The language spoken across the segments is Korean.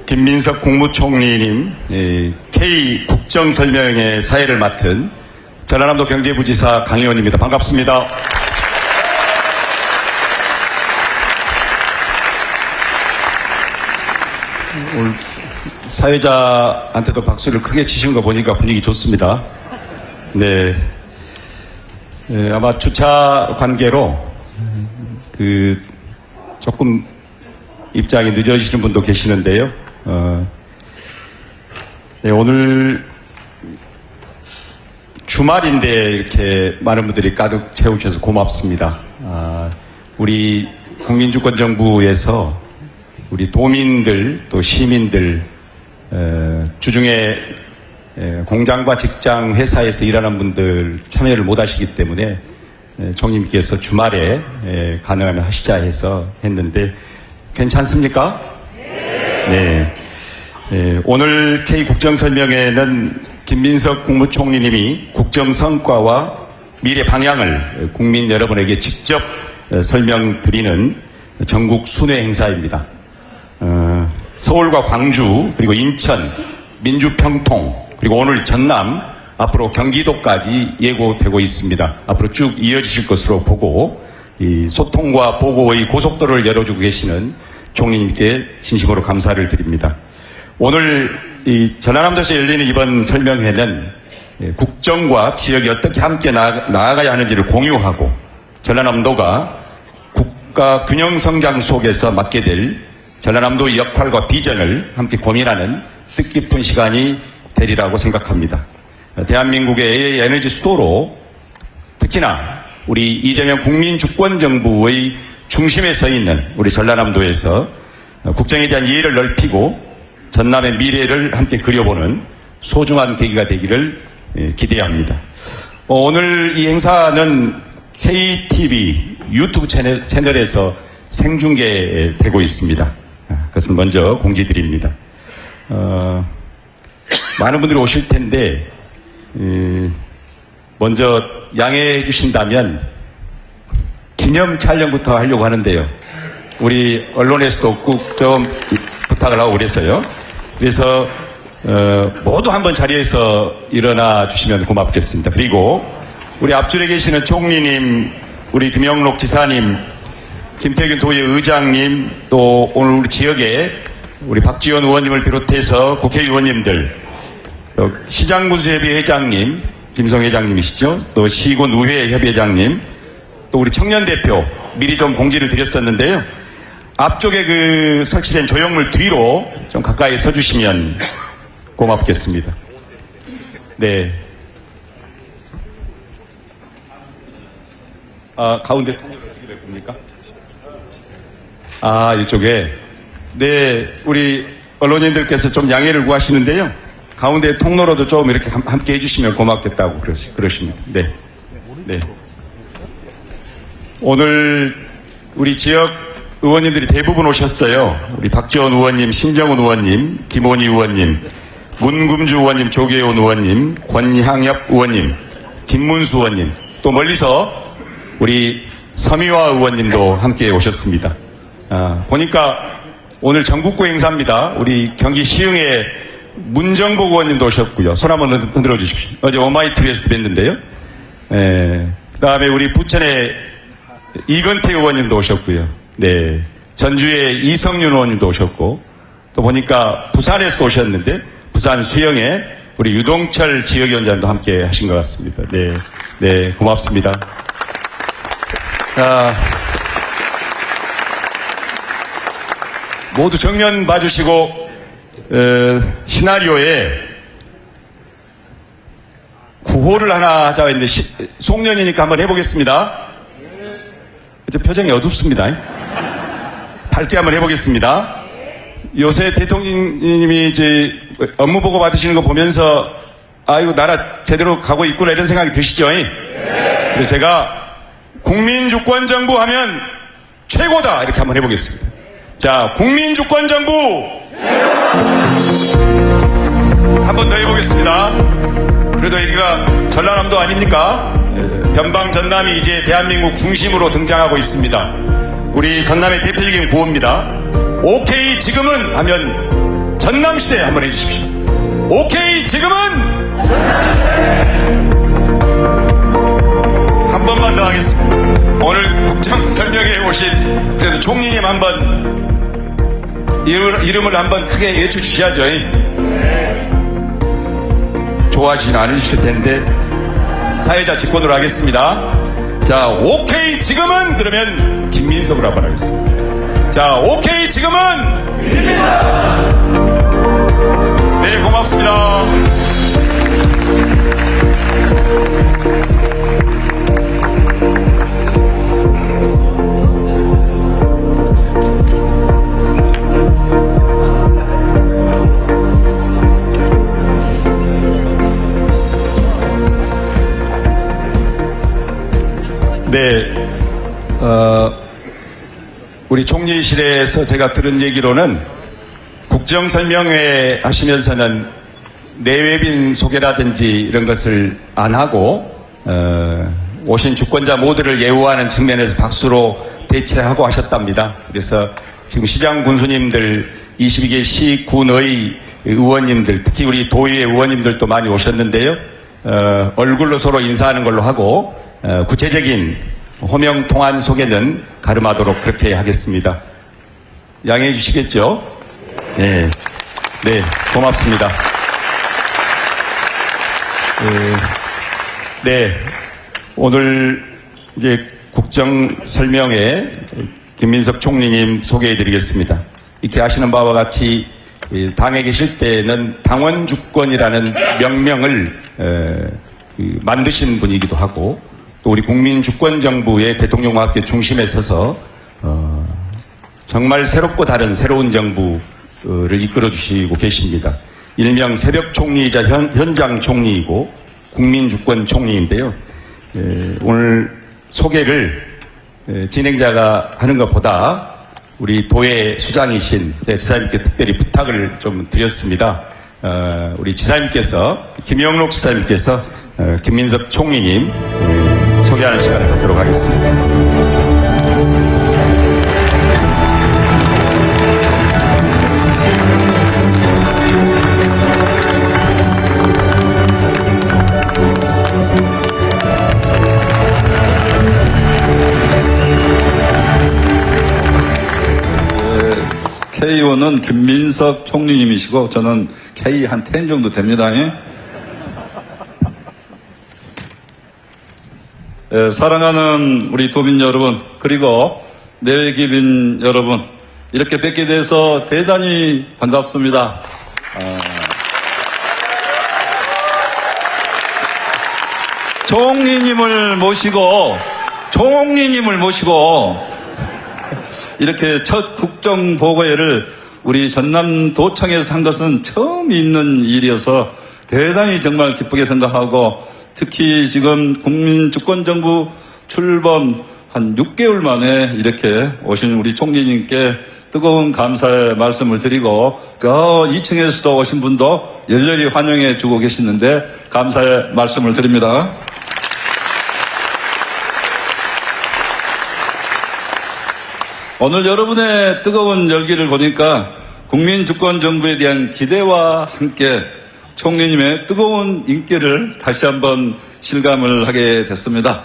김민석 국무총리님, K 국정설명의 사회를 맡은 전라남도 경제부지사 강의원입니다. 반갑습니다. 오늘 사회자한테도 박수를 크게 치신 거 보니까 분위기 좋습니다. 네. 아마 주차 관계로 조금 입장이 늦어지시는 분도 계시는데요. 네, 오늘 주말인데 이렇게 많은 분들이 가득 채우셔서 고맙습니다. 우리 국민주권정부에서 우리 도민들 또 시민들 주중에 공장과 직장 회사에서 일하는 분들 참여를 못 하시기 때문에 총리님께서 주말에 가능하면 하시자 해서 했는데 괜찮습니까? 네. 오늘 K 국정설명회는 김민석 국무총리님이 국정 성과와 미래 방향을 국민 여러분에게 직접 설명드리는 전국 순회 행사입니다. 서울과 광주 그리고 인천, 민주평통 그리고 오늘 전남 앞으로 경기도까지 예고되고 있습니다. 앞으로 쭉 이어지실 것으로 보고 이 소통과 보고의 고속도로를 열어주고 계시는 총리님께 진심으로 감사를 드립니다. 오늘 이 전라남도에서 열리는 이번 설명회는 국정과 지역이 어떻게 함께 나아가야 하는지를 공유하고 전라남도가 국가 균형 성장 속에서 맡게 될 전라남도의 역할과 비전을 함께 고민하는 뜻깊은 시간이 되리라고 생각합니다. 대한민국의 에너지 수도로 특히나 우리 이재명 국민주권정부의 중심에 서 있는 우리 전라남도에서 국정에 대한 이해를 넓히고 전남의 미래를 함께 그려보는 소중한 계기가 되기를 기대합니다. 오늘 이 행사는 KTV 유튜브 채널에서 생중계되고 있습니다. 그것은 먼저 공지드립니다. 많은 분들이 오실 텐데 먼저 양해해 주신다면 기념 촬영부터 하려고 하는데요. 우리 언론에서도 꼭 좀 부탁을 하고 그래서요. 그래서 모두 한번 자리에서 일어나 주시면 고맙겠습니다. 그리고 우리 앞줄에 계시는 총리님, 우리 김영록 지사님, 김태균 도의 의장님, 또 오늘 우리 지역에 우리 박지원 의원님을 비롯해서 국회의원님들, 또 시장군수협의 회장님, 김성 회장님이시죠. 또 시군 의회 협의회장님, 또 우리 청년대표 미리 좀 공지를 드렸었는데요. 앞쪽에 설치된 조형물 뒤로 좀 가까이 서주시면 고맙겠습니다. 네. 가운데 통로를 어떻게 될 겁니까? 이쪽에. 네, 우리 언론인들께서 좀 양해를 구하시는데요. 가운데 통로로도 좀 이렇게 함께 해주시면 고맙겠다고 그러십니다. 네. 네. 오늘 우리 지역 의원님들이 대부분 오셨어요. 우리 박지원 의원님, 신정훈 의원님, 김원희 의원님, 문금주 의원님, 조계원 의원님, 권향엽 의원님, 김문수 의원님, 또 멀리서 우리 서미화 의원님도 함께 오셨습니다. 보니까 오늘 전국구 행사입니다. 우리 경기 시흥의 문정복 의원님도 오셨고요. 손 한번 흔들어 주십시오. 어제 오마이TV에서도 뵀는데요. 그 다음에 우리 부천의 이건태 의원님도 오셨고요. 네. 전주의 이성윤 의원님도 오셨고, 또 보니까 부산에서도 오셨는데, 부산 수영의 우리 유동철 지역위원장도 함께 하신 것 같습니다. 네. 네. 고맙습니다. 자, 모두 정면 봐주시고, 시나리오에 구호를 하나 하자고 했는데, 송년이니까 한번 해보겠습니다. 이제 표정이 어둡습니다. 밝게 한번 해보겠습니다. 요새 대통령님이 이제 업무 보고 받으시는 거 보면서 이거 나라 제대로 가고 있구나 이런 생각이 드시죠? 그래서 제가 국민주권정부 하면 최고다 이렇게 한번 해보겠습니다. 자, 국민주권정부 한 번 더 해보겠습니다. 그래도 여기가 전라남도 아닙니까? 변방 전남이 이제 대한민국 중심으로 등장하고 있습니다. 우리 전남의 대표적인 구호입니다. 오케이 지금은 하면 전남시대 한번 해주십시오. 오케이, 지금은 한 번만 더 하겠습니다. 오늘 국정 설명에 오신 그래도 총리님 한번 이름을 한번 크게 외쳐주셔야죠. 좋아하시진 않으실 텐데 사회자 직권으로 하겠습니다. 자, 오케이 지금은 그러면 김민석으로 한번 하겠습니다. 자, 오케이 지금은 네, 고맙습니다. 네, 우리 총리실에서 제가 들은 얘기로는 국정설명회 하시면서는 내외빈 소개라든지 이런 것을 안 하고 오신 주권자 모두를 예우하는 측면에서 박수로 대체하고 하셨답니다. 그래서 지금 시장 군수님들, 22개 시, 군의 의원님들, 특히 우리 도의회 의원님들도 많이 오셨는데요. 얼굴로 서로 인사하는 걸로 하고 구체적인 호명 통한 소개는 가름하도록 그렇게 하겠습니다. 양해해 주시겠죠? 네, 네, 고맙습니다. 네, 오늘 이제 국정 설명에 김민석 총리님 소개해 드리겠습니다. 이렇게 아시는 바와 같이 당에 계실 때는 당원 주권이라는 명명을 만드신 분이기도 하고 또 우리 국민주권정부의 대통령과 함께 중심에 서서 정말 새롭고 다른 새로운 정부를 이끌어 주시고 계십니다. 일명 새벽총리이자 현장 총리이고 국민주권 총리인데요. 오늘 소개를 진행자가 하는 것보다 우리 도의 수장이신 지사님께 특별히 부탁을 좀 드렸습니다. 우리 지사님께서, 김영록 지사님께서 김민석 총리님 소개하는 시간을 갖도록 하겠습니다. K1은 김민석 총리님이시고 저는 K 한 10 정도 됩니다. 사랑하는 우리 도민 여러분, 그리고 내외기민 여러분, 이렇게 뵙게 돼서 대단히 반갑습니다. 총리님을 모시고 이렇게 첫 국정보고회를 우리 전남도청에서 한 것은 처음 있는 일이어서 대단히 정말 기쁘게 생각하고, 특히 지금 국민주권정부 출범 한 6개월 만에 이렇게 오신 우리 총리님께 뜨거운 감사의 말씀을 드리고, 2층에서도 오신 분도 열렬히 환영해 주고 계시는데 감사의 말씀을 드립니다. 오늘 여러분의 뜨거운 열기를 보니까 국민주권정부에 대한 기대와 함께 총리님의 뜨거운 인기를 다시 한번 실감을 하게 됐습니다.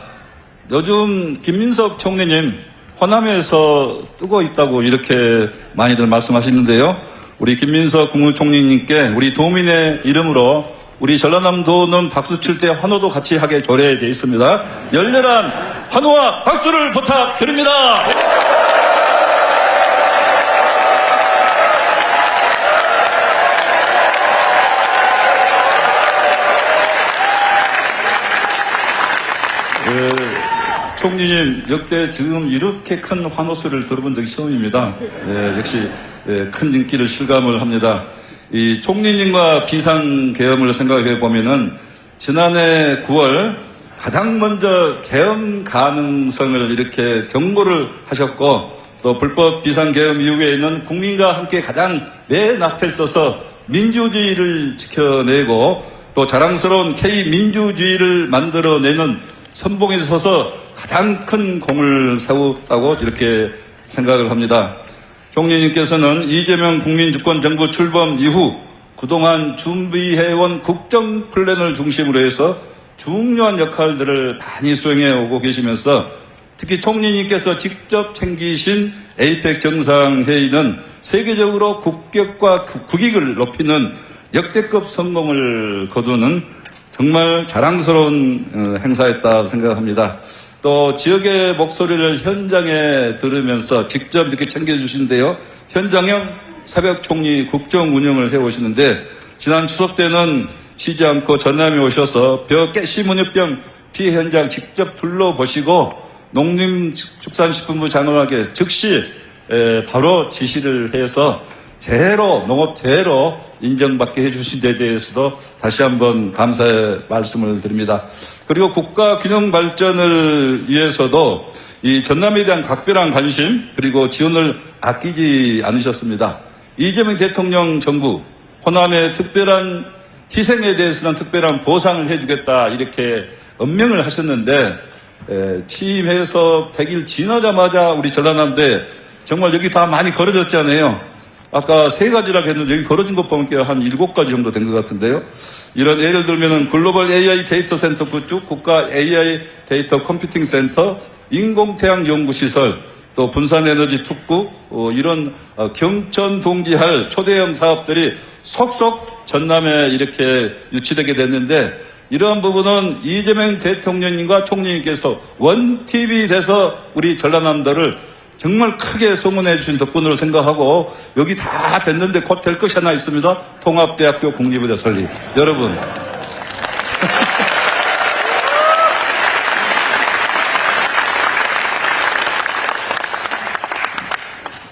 요즘 김민석 총리님 호남에서 뜨고 있다고 이렇게 많이들 말씀하시는데요. 우리 김민석 국무총리님께 우리 도민의 이름으로 우리 전라남도는 박수 칠 때 환호도 같이 하게 조례되어 있습니다. 열렬한 환호와 박수를 부탁드립니다. 총리님, 역대 지금 이렇게 큰 환호 소리를 들어본 적이 처음입니다. 역시 큰 인기를 실감을 합니다. 이 총리님과 비상계엄을 생각해 보면은 지난해 9월 가장 먼저 계엄 가능성을 이렇게 경고를 하셨고, 또 불법 비상계엄 이후에는 국민과 함께 가장 맨 앞에 서서 민주주의를 지켜내고 또 자랑스러운 K민주주의를 만들어내는 선봉에 서서 가장 큰 공을 세웠다고 이렇게 생각을 합니다. 총리님께서는 이재명 국민주권정부 출범 이후 그동안 준비해온 국정 플랜을 중심으로 해서 중요한 역할들을 많이 수행해 오고 계시면서 특히 총리님께서 직접 챙기신 에이펙 정상회의는 세계적으로 국격과 국익을 높이는 역대급 성공을 거두는 정말 자랑스러운 행사였다 생각합니다. 또 지역의 목소리를 현장에 들으면서 직접 이렇게 챙겨주시는데요. 현장형 새벽 총리 국정 운영을 해오시는데 지난 추석 때는 쉬지 않고 전남에 오셔서 벼깨시문유병 피해 현장 직접 둘러보시고 농림축산식품부 장관에게 즉시 바로 지시를 해서 농업 제로 인정받게 해주신 데 대해서도 다시 한번 감사의 말씀을 드립니다. 그리고 국가 균형 발전을 위해서도 이 전남에 대한 각별한 관심 그리고 지원을 아끼지 않으셨습니다. 이재명 대통령 정부 호남의 특별한 희생에 대해서는 특별한 보상을 해주겠다 이렇게 엄명을 하셨는데 취임해서 100일 지나자마자 우리 전라남도에 정말 여기 다 많이 걸어졌잖아요. 아까 3가지라고 했는데 여기 걸어진 것 보면 한 7가지 정도 된 것 같은데요. 이런 예를 들면은 글로벌 AI 데이터 센터 구축, 국가 AI 데이터 컴퓨팅 센터, 인공태양 연구시설, 또 분산에너지 특구, 이런 경천 동지할 초대형 사업들이 속속 전남에 이렇게 유치되게 됐는데 이러한 부분은 이재명 대통령님과 총리님께서 원TV 돼서 우리 전라남도를 정말 크게 소문해 주신 덕분으로 생각하고 여기 다 됐는데 곧 될 것이 하나 있습니다. 통합대학교 국립의대 설립. 여러분.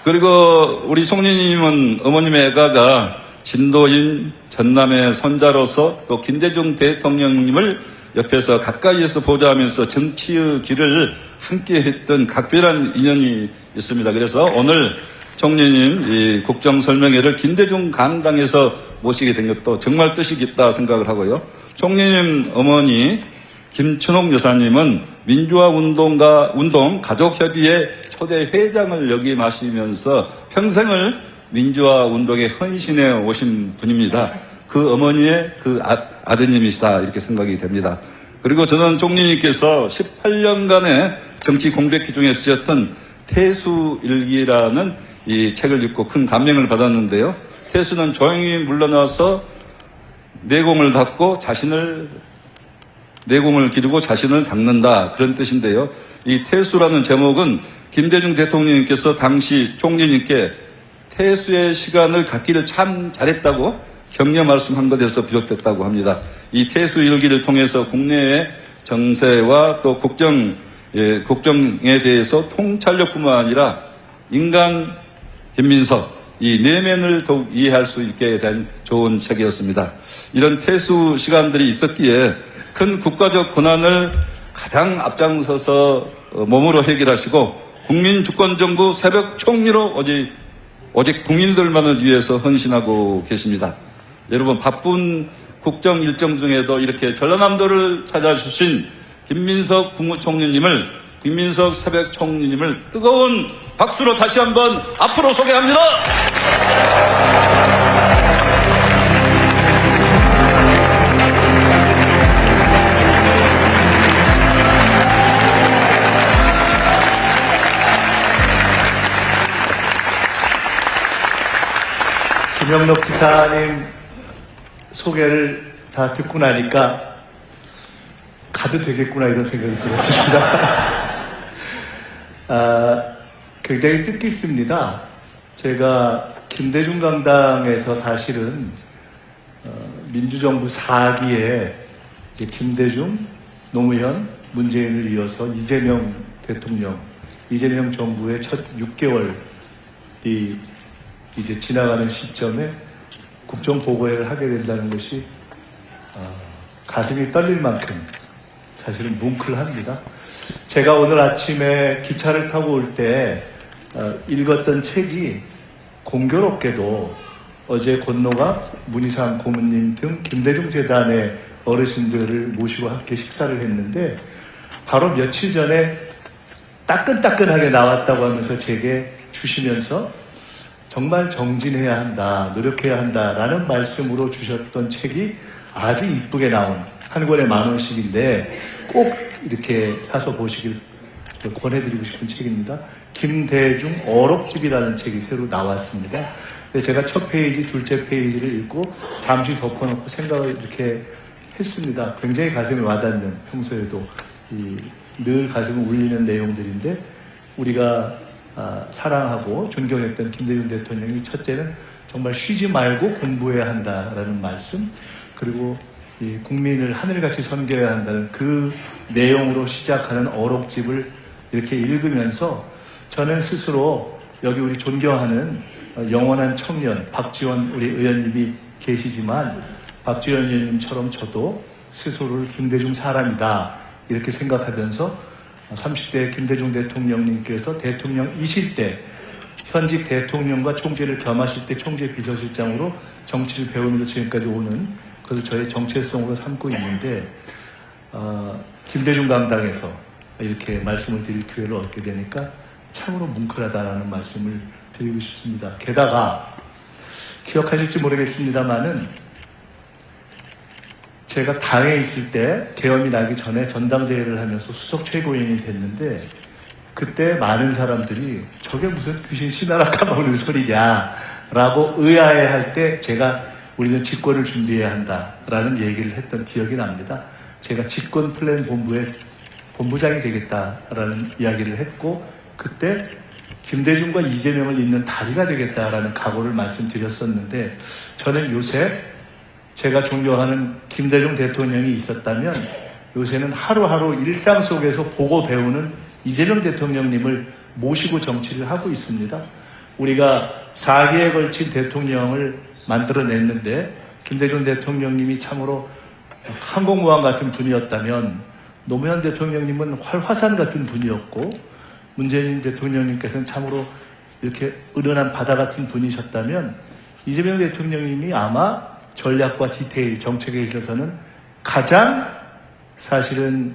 그리고 우리 총리님은 어머님의 애가가 진도인 전남의 손자로서 또 김대중 대통령님을 옆에서 가까이에서 보좌하면서 정치의 길을 함께 했던 각별한 인연이 있습니다. 그래서 오늘 총리님 이 국정 설명회를 김대중 강당에서 모시게 된 것도 정말 뜻이 깊다 생각을 하고요. 총리님 어머니 김춘옥 여사님은 민주화운동 가족협의회 초대 회장을 역임하시면서 평생을 민주화운동에 헌신해 오신 분입니다. 그 어머니의 그 아드님이시다 이렇게 생각이 됩니다. 그리고 저는 총리님께서 18년간의 정치 공백기 중에 쓰셨던 태수일기라는 이 책을 읽고 큰 감명을 받았는데요. 태수는 조용히 물러나서 내공을 닦고 내공을 기르고 자신을 닦는다 그런 뜻인데요. 이 태수라는 제목은 김대중 대통령님께서 당시 총리님께 태수의 시간을 갖기를 참 잘했다고 격려 말씀한 것에서 비롯됐다고 합니다. 이 태수일기를 통해서 국내의 정세와 또 국정에 대해서 통찰력뿐만 아니라 인간 김민석 이 내면을 더욱 이해할 수 있게 된 좋은 책이었습니다. 이런 태수 시간들이 있었기에 큰 국가적 고난을 가장 앞장서서 몸으로 해결하시고 국민주권정부 새벽 총리로 오직 국민들만을 위해서 헌신하고 계십니다. 여러분 바쁜 국정 일정 중에도 이렇게 전라남도를 찾아주신 김민석 새벽 총리님을 뜨거운 박수로 다시 한번 앞으로 소개합니다. 김영록 지사님 소개를 다 듣고 나니까 가도 되겠구나 이런 생각이 들었습니다. 굉장히 뜻깊습니다. 제가 김대중 강당에서 사실은 민주정부 4기에 이제 김대중, 노무현, 문재인을 이어서 이재명 대통령, 이재명 정부의 첫 6개월이 이제 지나가는 시점에 국정보고회를 하게 된다는 것이 가슴이 떨릴 만큼 사실은 뭉클합니다. 제가 오늘 아침에 기차를 타고 올 때 읽었던 책이 공교롭게도 어제 권노가 문희상 고문님 등 김대중 재단의 어르신들을 모시고 함께 식사를 했는데 바로 며칠 전에 따끈따끈하게 나왔다고 하면서 제게 주시면서 정말 정진해야 한다, 노력해야 한다라는 말씀으로 주셨던 책이 아주 이쁘게 나온 한 권에 10,000원씩인데 꼭 이렇게 사서 보시길 권해드리고 싶은 책입니다. 김대중 어록집이라는 책이 새로 나왔습니다. 근데 제가 첫 페이지, 둘째 페이지를 읽고 잠시 덮어놓고 생각을 이렇게 했습니다. 굉장히 가슴에 와닿는, 평소에도 늘 가슴을 울리는 내용들인데, 우리가 사랑하고 존경했던 김대중 대통령이 첫째는 정말 쉬지 말고 공부해야 한다라는 말씀, 그리고 이 국민을 하늘같이 섬겨야 한다는 그 내용으로 시작하는 어록집을 이렇게 읽으면서 저는 스스로 여기 우리 존경하는 영원한 청년 박지원 우리 의원님이 계시지만, 박지원 의원님처럼 저도 스스로를 김대중 사람이다 이렇게 생각하면서 30대 김대중 대통령님께서 대통령이실 때 현직 대통령과 총재를 겸하실 때 총재 비서실장으로 정치를 배우면서 지금까지 오는, 그래서 저의 정체성으로 삼고 있는데, 김대중 강당에서 이렇게 말씀을 드릴 기회를 얻게 되니까 참으로 뭉클하다라는 말씀을 드리고 싶습니다. 게다가 기억하실지 모르겠습니다만은 제가 당에 있을 때 계엄이 나기 전에 전당대회를 하면서 수석 최고위원이 됐는데, 그때 많은 사람들이 저게 무슨 귀신 신하라 까먹는 소리냐라고 의아해할 때 제가 우리는 집권을 준비해야 한다라는 얘기를 했던 기억이 납니다. 제가 집권 플랜 본부의 본부장이 되겠다라는 이야기를 했고, 그때 김대중과 이재명을 잇는 다리가 되겠다라는 각오를 말씀드렸었는데, 저는 요새 제가 존경하는 김대중 대통령이 있었다면 요새는 하루하루 일상 속에서 보고 배우는 이재명 대통령님을 모시고 정치를 하고 있습니다. 우리가 4기에 걸친 대통령을 만들어냈는데, 김대중 대통령님이 참으로 항공모함 같은 분이었다면 노무현 대통령님은 활화산 같은 분이었고, 문재인 대통령님께서는 참으로 이렇게 은은한 바다 같은 분이셨다면, 이재명 대통령님이 아마 전략과 디테일, 정책에 있어서는 가장 사실은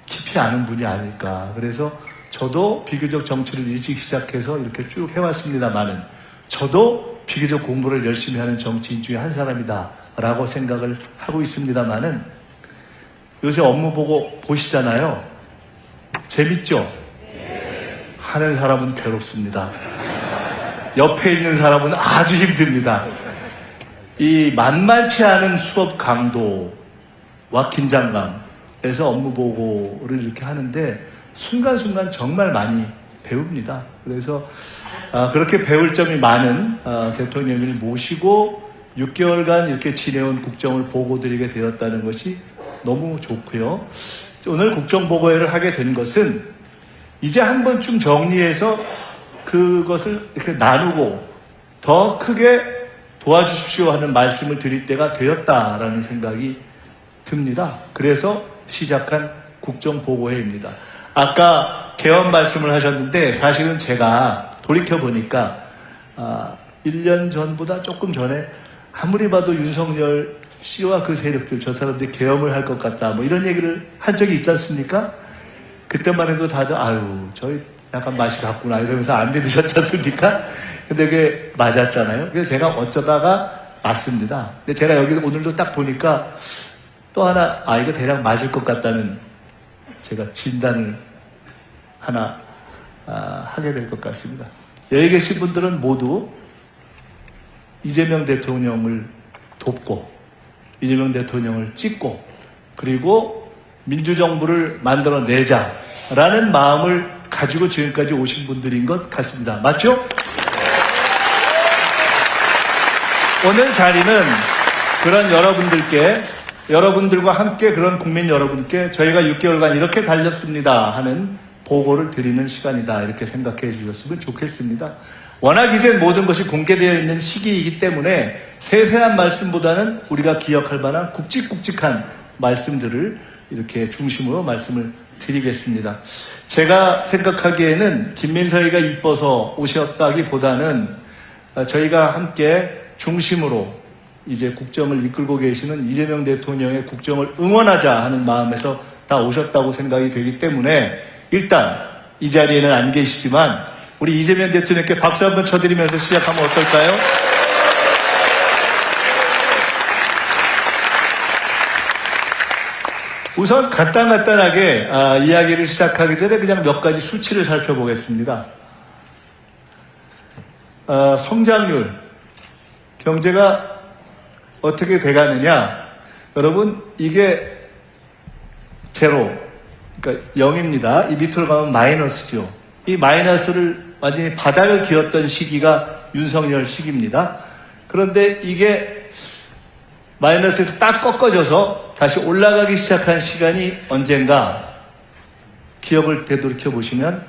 깊이 아는 분이 아닐까. 그래서 저도 비교적 정치를 일찍 시작해서 이렇게 쭉 해왔습니다만은, 저도 비교적 공부를 열심히 하는 정치인 중에 한 사람이다 라고 생각을 하고 있습니다만은, 요새 업무 보고 보시잖아요. 재밌죠? 하는 사람은 괴롭습니다. 옆에 있는 사람은 아주 힘듭니다. 이 만만치 않은 수업 강도와 긴장감에서 업무 보고를 이렇게 하는데 순간순간 정말 많이 배웁니다. 그래서 그렇게 배울 점이 많은 대통령을 모시고 6개월간 이렇게 지내온 국정을 보고드리게 되었다는 것이 너무 좋고요. 오늘 국정보고회를 하게 된 것은 이제 한 번쯤 정리해서 그것을 이렇게 나누고 더 크게 도와주십시오 하는 말씀을 드릴 때가 되었다라는 생각이 듭니다. 그래서 시작한 국정보고회입니다. 아까 개헌 말씀을 하셨는데, 사실은 제가 돌이켜보니까 1년 전보다 조금 전에 아무리 봐도 윤석열 씨와 그 세력들, 저 사람들이 계엄을 할 것 같다 뭐 이런 얘기를 한 적이 있지 않습니까? 그때만 해도 다들 아유 저희 약간 맛이 갔구나 이러면서 안 믿으셨지 않습니까? 근데 그게 맞았잖아요. 그래서 제가 어쩌다가 맞습니다. 근데 제가 여기 오늘도 딱 보니까 또 하나 이거 대략 맞을 것 같다는 제가 진단을 하나 하게 될 것 같습니다. 여기 계신 분들은 모두 이재명 대통령을 돕고 이재명 대통령을 찍고 그리고 민주정부를 만들어내자라는 마음을 가지고 지금까지 오신 분들인 것 같습니다. 맞죠? 오늘 자리는 그런 여러분들과 함께 그런 국민 여러분께 저희가 6개월간 이렇게 달렸습니다 하는 보고를 드리는 시간이다 이렇게 생각해 주셨으면 좋겠습니다. 워낙 이제 모든 것이 공개되어 있는 시기이기 때문에 세세한 말씀보다는 우리가 기억할 만한 굵직굵직한 말씀들을 이렇게 중심으로 말씀을 드리겠습니다. 제가 생각하기에는 김민서이가 이뻐서 오셨다기보다는 저희가 함께 중심으로 이제 국정을 이끌고 계시는 이재명 대통령의 국정을 응원하자 하는 마음에서 다 오셨다고 생각이 되기 때문에 일단 이 자리에는 안 계시지만 우리 이재명 대통령께 박수 한번 쳐드리면서 시작하면 어떨까요? 우선 간단하게 이야기를 시작하기 전에 그냥 몇 가지 수치를 살펴보겠습니다. 성장률, 경제가 어떻게 돼가느냐? 여러분, 이게 제로, 그러니까 0입니다. 이 밑으로 가면 마이너스죠. 이 마이너스를 완전히 바닥을 기었던 시기가 윤석열 시기입니다. 그런데 이게 마이너스에서 딱 꺾어져서 다시 올라가기 시작한 시간이 언젠가 기억을 되돌이켜 보시면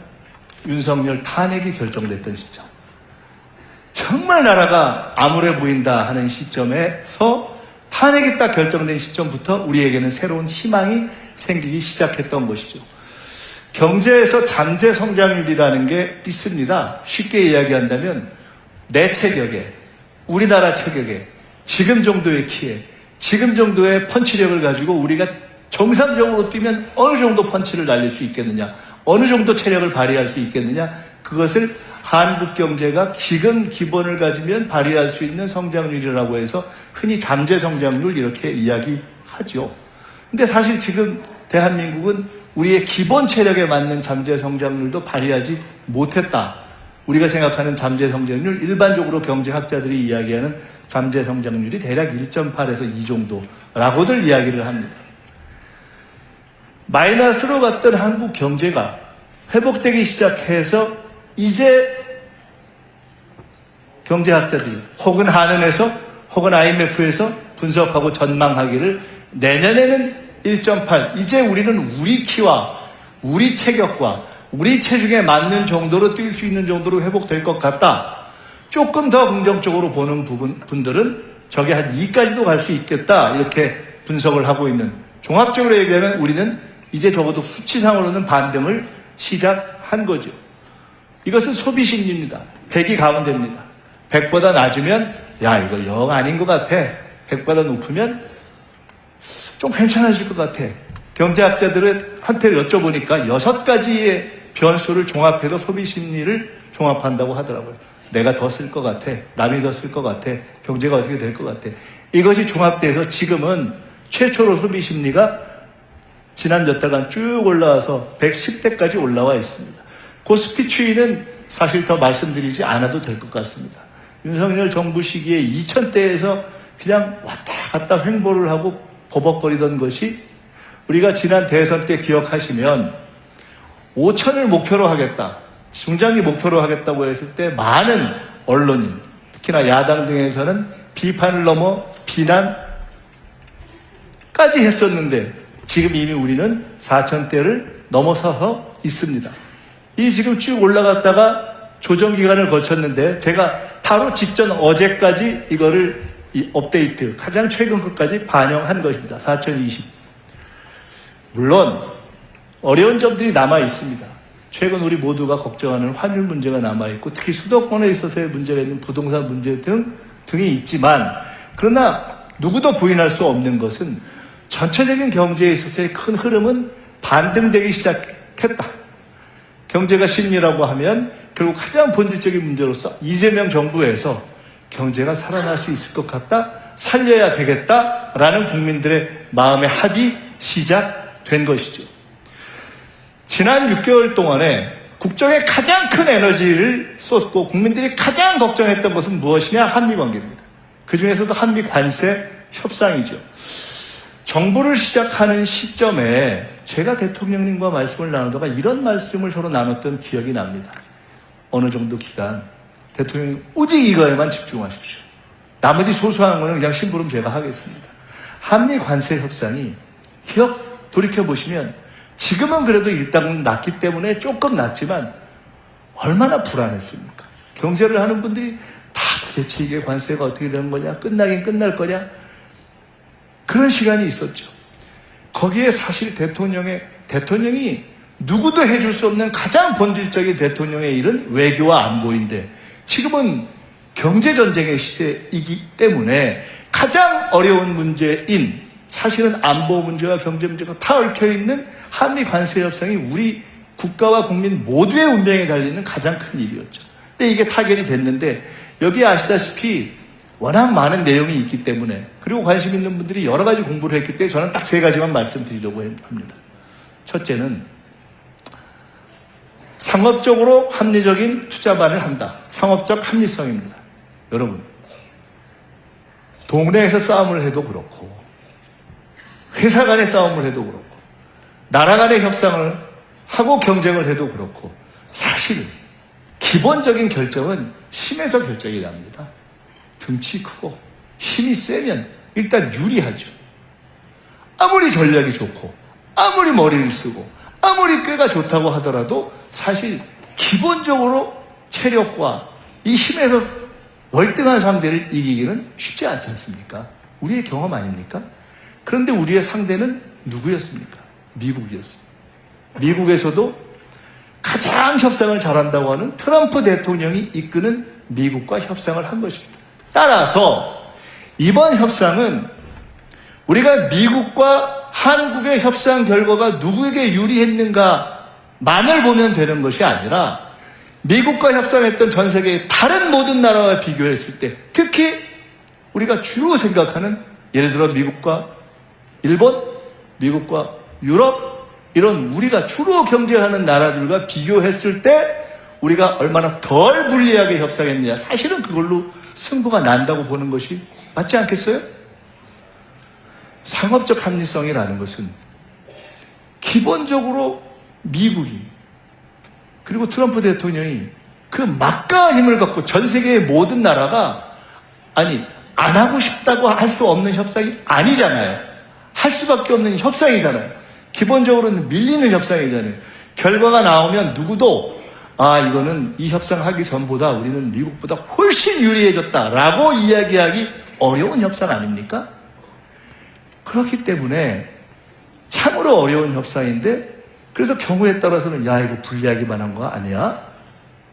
윤석열 탄핵이 결정됐던 시점. 정말 나라가 암울해 보인다 하는 시점에서 탄핵이 딱 결정된 시점부터 우리에게는 새로운 희망이 생기기 시작했던 것이죠. 경제에서 잠재 성장률이라는 게 있습니다. 쉽게 이야기한다면 내 체격에, 우리나라 체격에, 지금 정도의 키에, 지금 정도의 펀치력을 가지고 우리가 정상적으로 뛰면 어느 정도 펀치를 날릴 수 있겠느냐, 어느 정도 체력을 발휘할 수 있겠느냐, 그것을 한국 경제가 지금 기본을 가지면 발휘할 수 있는 성장률이라고 해서 흔히 잠재 성장률 이렇게 이야기하죠. 근데 사실 지금 대한민국은 우리의 기본 체력에 맞는 잠재 성장률도 발휘하지 못했다. 우리가 생각하는 잠재 성장률, 일반적으로 경제학자들이 이야기하는 잠재 성장률이 대략 1.8에서 2 정도라고들 이야기를 합니다. 마이너스로 갔던 한국 경제가 회복되기 시작해서 이제 경제학자들이 혹은 한은에서 혹은 IMF에서 분석하고 전망하기를 내년에는 1.8, 이제 우리는 우리 키와 우리 체격과 우리 체중에 맞는 정도로 뛸 수 있는 정도로 회복될 것 같다. 조금 더 긍정적으로 보는 분들은 저게 한 2까지도 갈 수 있겠다. 이렇게 분석을 하고 있는, 종합적으로 얘기하면 우리는 이제 적어도 수치상으로는 반등을 시작한 거죠. 이것은 소비심리입니다. 100이 가운데입니다. 100보다 낮으면 야, 이거 영 아닌 것 같아. 100보다 높으면 좀 괜찮아질 것 같아. 경제학자들은 한테 여쭤보니까 6가지의 변수를 종합해서 소비심리를 종합한다고 하더라고요. 내가 더 쓸 것 같아. 남이 더 쓸 것 같아. 경제가 어떻게 될 것 같아. 이것이 종합돼서 지금은 최초로 소비심리가 지난 몇 달간 쭉 올라와서 110대까지 올라와 있습니다. 코스피 추이는 사실 더 말씀드리지 않아도 될 것 같습니다. 윤석열 정부 시기에 2000대에서 그냥 왔다 갔다 횡보를 하고 버벅거리던 것이 우리가 지난 대선 때 기억하시면 5천을 목표로 하겠다, 중장기 목표로 하겠다고 했을 때 많은 언론인, 특히나 야당 등에서는 비판을 넘어 비난까지 했었는데 지금 이미 우리는 4천대를 넘어서서 있습니다. 이 지금 쭉 올라갔다가 조정 기간을 거쳤는데 제가 바로 직전 어제까지 이거를 이 업데이트, 가장 최근 것까지 반영한 것입니다. 4020. 물론 어려운 점들이 남아 있습니다. 최근 우리 모두가 걱정하는 환율 문제가 남아 있고 특히 수도권에 있어서의 문제가 있는 부동산 문제 등이 있지만, 그러나 누구도 부인할 수 없는 것은 전체적인 경제에 있어서의 큰 흐름은 반등되기 시작했다. 경제가 심리라고 하면 결국 가장 본질적인 문제로서 이재명 정부에서 경제가 살아날 수 있을 것 같다, 살려야 되겠다라는 국민들의 마음의 합이 시작된 것이죠. 지난 6개월 동안에 국정에 가장 큰 에너지를 쏟고 국민들이 가장 걱정했던 것은 무엇이냐? 한미 관계입니다. 그 중에서도 한미 관세 협상이죠. 정부를 시작하는 시점에 제가 대통령님과 말씀을 나누다가 이런 말씀을 서로 나눴던 기억이 납니다. 어느 정도 기간 대통령님 오직 이거에만 집중하십시오. 나머지 소소한 거는 그냥 심부름 제가 하겠습니다. 한미 관세 협상이 돌이켜보시면 지금은 그래도 일단 낮기 때문에 조금 낮지만 얼마나 불안했습니까? 경제를 하는 분들이 다 도대체 이게 관세가 어떻게 되는 거냐? 끝나긴 끝날 거냐? 그런 시간이 있었죠. 거기에 사실 대통령이 누구도 해줄 수 없는 가장 본질적인 대통령의 일은 외교와 안보인데 지금은 경제전쟁의 시대이기 때문에 가장 어려운 문제인 사실은 안보 문제와 경제 문제가 다 얽혀있는 한미 관세 협상이 우리 국가와 국민 모두의 운명에 달리는 가장 큰 일이었죠. 근데 이게 타결이 됐는데 여기 아시다시피 워낙 많은 내용이 있기 때문에 그리고 관심 있는 분들이 여러 가지 공부를 했기 때문에 저는 딱 3가지만 말씀드리려고 합니다. 첫째는 상업적으로 합리적인 투자만을 한다. 상업적 합리성입니다. 여러분, 동네에서 싸움을 해도 그렇고 회사 간의 싸움을 해도 그렇고 나라 간의 협상을 하고 경쟁을 해도 그렇고 사실 기본적인 결정은 힘에서 결정이 납니다. 등치 크고 힘이 세면 일단 유리하죠. 아무리 전략이 좋고 아무리 머리를 쓰고 아무리 꾀가 좋다고 하더라도 사실 기본적으로 체력과 이 힘에서 월등한 상대를 이기기는 쉽지 않지 않습니까? 우리의 경험 아닙니까? 그런데 우리의 상대는 누구였습니까? 미국이었습니다. 미국에서도 가장 협상을 잘한다고 하는 트럼프 대통령이 이끄는 미국과 협상을 한 것입니다. 따라서 이번 협상은 우리가 미국과 한국의 협상 결과가 누구에게 유리했는가만을 보면 되는 것이 아니라 미국과 협상했던 전 세계의 다른 모든 나라와 비교했을 때 특히 우리가 주로 생각하는 예를 들어 미국과 일본, 미국과 유럽 이런 우리가 주로 경쟁하는 나라들과 비교했을 때 우리가 얼마나 덜 불리하게 협상했느냐 사실은 그걸로 승부가 난다고 보는 것이 맞지 않겠어요? 상업적 합리성이라는 것은 기본적으로 미국이 그리고 트럼프 대통령이 그 막강한 힘을 갖고 전 세계의 모든 나라가 안 하고 싶다고 할 수 없는 협상이 아니잖아요. 할 수밖에 없는 협상이잖아요. 기본적으로는 밀리는 협상이잖아요. 결과가 나오면 누구도 이거는 이 협상하기 전보다 우리는 미국보다 훨씬 유리해졌다라고 이야기하기 어려운 협상 아닙니까? 그렇기 때문에 참으로 어려운 협상인데 그래서 경우에 따라서는 이거 불리하기만 한 거 아니야?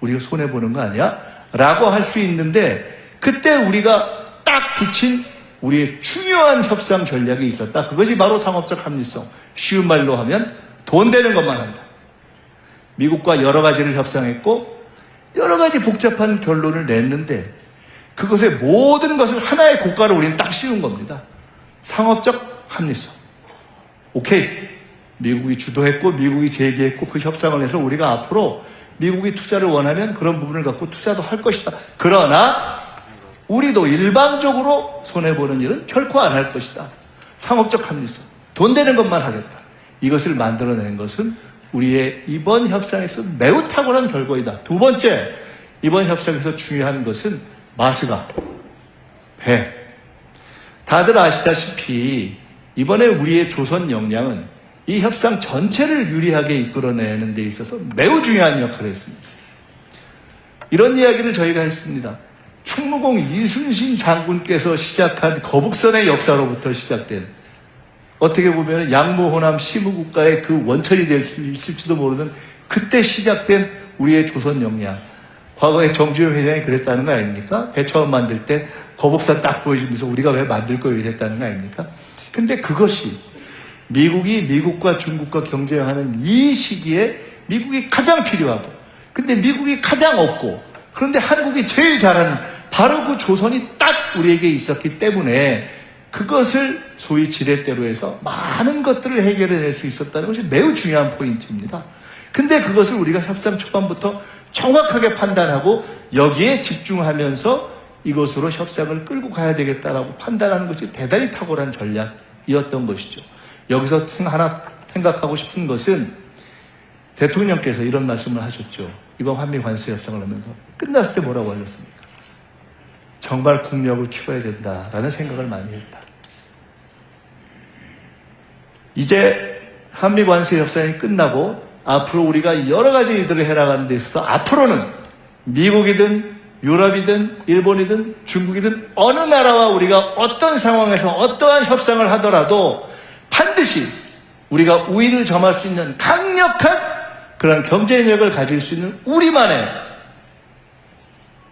우리가 손해보는 거 아니야? 라고 할 수 있는데 그때 우리가 딱 붙인 우리의 중요한 협상 전략이 있었다. 그것이 바로 상업적 합리성. 쉬운 말로 하면 돈 되는 것만 한다. 미국과 여러 가지를 협상했고 여러 가지 복잡한 결론을 냈는데 그것의 모든 것을 하나의 고가로 우리는 딱 씌운 겁니다. 상업적 합리성. 오케이. 미국이 주도했고 미국이 제기했고 그 협상을 해서 우리가 앞으로 미국이 투자를 원하면 그런 부분을 갖고 투자도 할 것이다. 그러나 우리도 일방적으로 손해보는 일은 결코 안 할 것이다. 상업적 합리성. 돈 되는 것만 하겠다. 이것을 만들어낸 것은 우리의 이번 협상에서 매우 탁월한 결과이다. 두 번째, 이번 협상에서 중요한 것은 마스가 배. 다들 아시다시피 이번에 우리의 조선 역량은 이 협상 전체를 유리하게 이끌어내는 데 있어서 매우 중요한 역할을 했습니다. 이런 이야기를 저희가 했습니다. 충무공 이순신 장군께서 시작한 거북선의 역사로부터 시작된 어떻게 보면 양무호남 시무국가의 그 원천이 될 수 있을지도 모르는 그때 시작된 우리의 조선 역량. 과거에 정주영 회장이 그랬다는 거 아닙니까? 배 처음 만들 때 거북선 딱 보여주면서 우리가 왜 만들 거예요 이랬다는 거 아닙니까? 근데 그것이 미국이 미국과 중국과 경쟁하는 이 시기에 미국이 가장 필요하고 근데 미국이 가장 없고 그런데 한국이 제일 잘하는 바로 그 조선이 딱 우리에게 있었기 때문에 그것을 소위 지렛대로 해서 많은 것들을 해결해낼 수 있었다는 것이 매우 중요한 포인트입니다. 근데 그것을 우리가 협상 초반부터 정확하게 판단하고 여기에 집중하면서 이것으로 협상을 끌고 가야 되겠다라고 판단하는 것이 대단히 탁월한 전략이었던 것이죠. 여기서 하나 생각하고 싶은 것은 대통령께서 이런 말씀을 하셨죠. 이번 한미 관세 협상을 하면서 끝났을 때 뭐라고 하셨습니까? 정말 국력을 키워야 된다라는 생각을 많이 했다. 이제 한미 관세 협상이 끝나고 앞으로 우리가 여러 가지 일들을 해나가는 데 있어서 앞으로는 미국이든 유럽이든 일본이든 중국이든 어느 나라와 우리가 어떤 상황에서 어떠한 협상을 하더라도 반드시 우리가 우위를 점할 수 있는 강력한 그런 경쟁력을 가질 수 있는 우리만의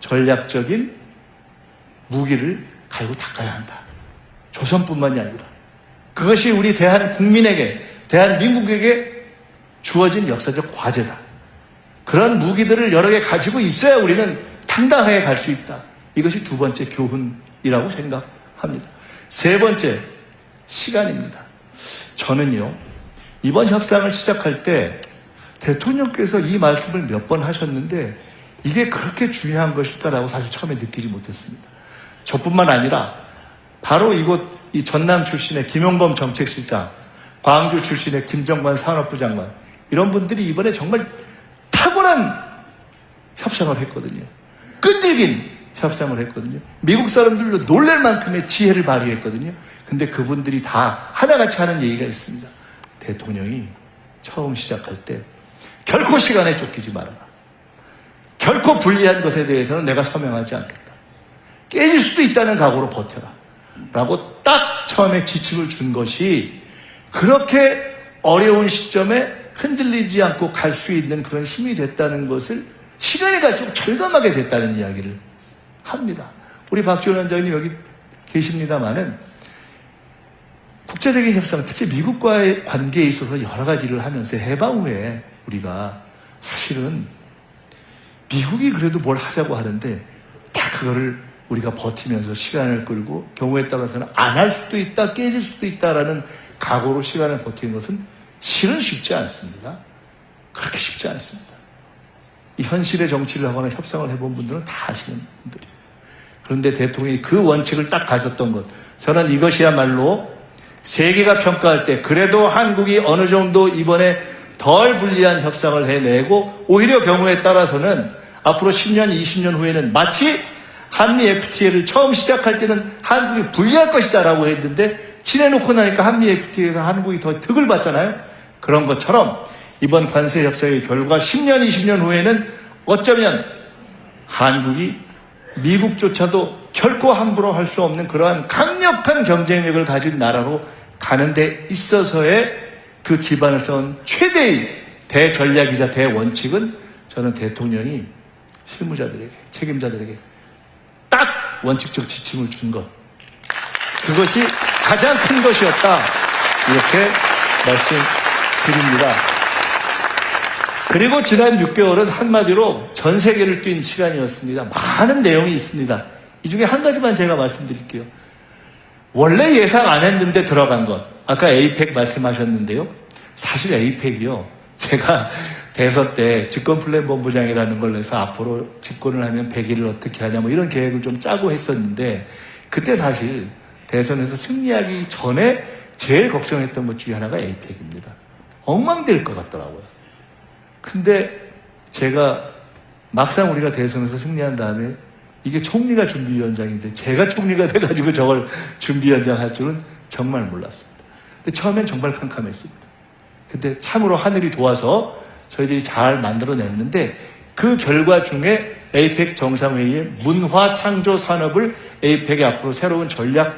전략적인 무기를 갈고 닦아야 한다. 조선뿐만이 아니라 그것이 우리 대한국민에게 대한민국에게 주어진 역사적 과제다. 그런 무기들을 여러 개 가지고 있어야 우리는 당당하게 갈 수 있다. 이것이 두 번째 교훈이라고 생각합니다. 세 번째, 시간입니다. 저는요, 이번 협상을 시작할 때 대통령께서 이 말씀을 몇 번 하셨는데 이게 그렇게 중요한 것일까라고 사실 처음에 느끼지 못했습니다. 저뿐만 아니라 바로 이곳 이 전남 출신의 김용범 정책실장, 광주 출신의 김정관 산업부 장관, 이런 분들이 이번에 정말 탁월한 협상을 했거든요. 끈질긴 협상을 했거든요. 미국 사람들도 놀랄 만큼의 지혜를 발휘했거든요. 근데 그분들이 다 하나같이 하는 얘기가 있습니다. 대통령이 처음 시작할 때 결코 시간에 쫓기지 말아라. 결코 불리한 것에 대해서는 내가 서명하지 않겠다. 깨질 수도 있다는 각오로 버텨라. 라고 딱 처음에 지침을 준 것이 그렇게 어려운 시점에 흔들리지 않고 갈 수 있는 그런 힘이 됐다는 것을 시간이 갈수록 절감하게 됐다는 이야기를 합니다. 우리 박지원 원장님 여기 계십니다마는 국제적인 협상, 특히 미국과의 관계에 있어서 여러 가지를 하면서 해방 후에 우리가 사실은 미국이 그래도 뭘 하자고 하는데 딱 그거를 우리가 버티면서 시간을 끌고 경우에 따라서는 안 할 수도 있다, 깨질 수도 있다라는 각오로 시간을 버티는 것은 실은 쉽지 않습니다. 그렇게 쉽지 않습니다. 이 현실의 정치를 하거나 협상을 해본 분들은 다 아시는 분들이에요. 그런데 대통령이 그 원칙을 딱 가졌던 것, 저는 이것이야말로 세계가 평가할 때 그래도 한국이 어느 정도 이번에 덜 불리한 협상을 해내고 오히려 경우에 따라서는 앞으로 10년, 20년 후에는 마치 한미 FTA를 처음 시작할 때는 한국이 불리할 것이다 라고 했는데 친해놓고 나니까 한미 FTA에서 한국이 더 득을 봤잖아요. 그런 것처럼 이번 관세 협상의 결과 10년, 20년 후에는 어쩌면 한국이 미국조차도 결코 함부로 할 수 없는 그러한 강력한 경쟁력을 가진 나라로 가는 데 있어서의 그 기반을 쌓은 최대의 대전략이자 대원칙은 저는 대통령이 실무자들에게, 책임자들에게 딱 원칙적 지침을 준 것, 그것이 가장 큰 것이었다, 이렇게 말씀드립니다. 그리고 지난 6개월은 한마디로 전 세계를 뛴 시간이었습니다. 많은 내용이 있습니다. 이 중에 한 가지만 제가 말씀드릴게요. 원래 예상 안 했는데 들어간 것, 아까 에이펙 말씀하셨는데요. 사실 에이펙이요, 제가 대선 때 집권플랜본부장이라는 걸 내서 앞으로 집권을 하면 100일을 어떻게 하냐 뭐 이런 계획을 좀 짜고 했었는데, 그때 사실 대선에서 승리하기 전에 제일 걱정했던 것 중에 하나가 에이펙입니다. 엉망될 것 같더라고요. 근데 제가 막상 우리가 대선에서 승리한 다음에 이게 총리가 준비위원장인데 제가 총리가 돼가지고 저걸 준비위원장 할 줄은 정말 몰랐습니다. 근데 처음엔 정말 캄캄했습니다. 근데 참으로 하늘이 도와서 저희들이 잘 만들어냈는데, 그 결과 중에 에이펙 정상회의에 문화창조 산업을 에이펙의 앞으로 새로운 전략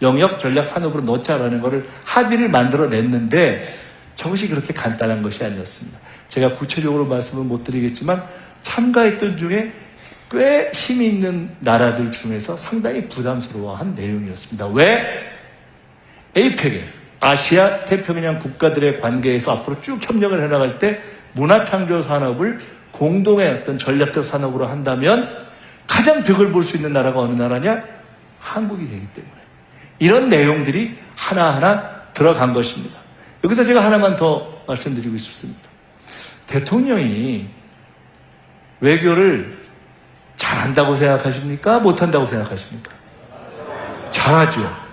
영역, 전략 산업으로 넣자라는 것을 합의를 만들어냈는데, 저것이 그렇게 간단한 것이 아니었습니다. 제가 구체적으로 말씀을 못 드리겠지만 참가했던 중에 꽤 힘이 있는 나라들 중에서 상당히 부담스러워한 내용이었습니다. 왜? 에이펙에 아시아 태평양 국가들의 관계에서 앞으로 쭉 협력을 해나갈 때 문화창조 산업을 공동의 어떤 전략적 산업으로 한다면 가장 득을 볼 수 있는 나라가 어느 나라냐? 한국이 되기 때문에 이런 내용들이 하나하나 들어간 것입니다. 여기서 제가 하나만 더 말씀드리고 싶습니다. 대통령이 외교를 잘한다고 생각하십니까? 못한다고 생각하십니까? 잘하죠.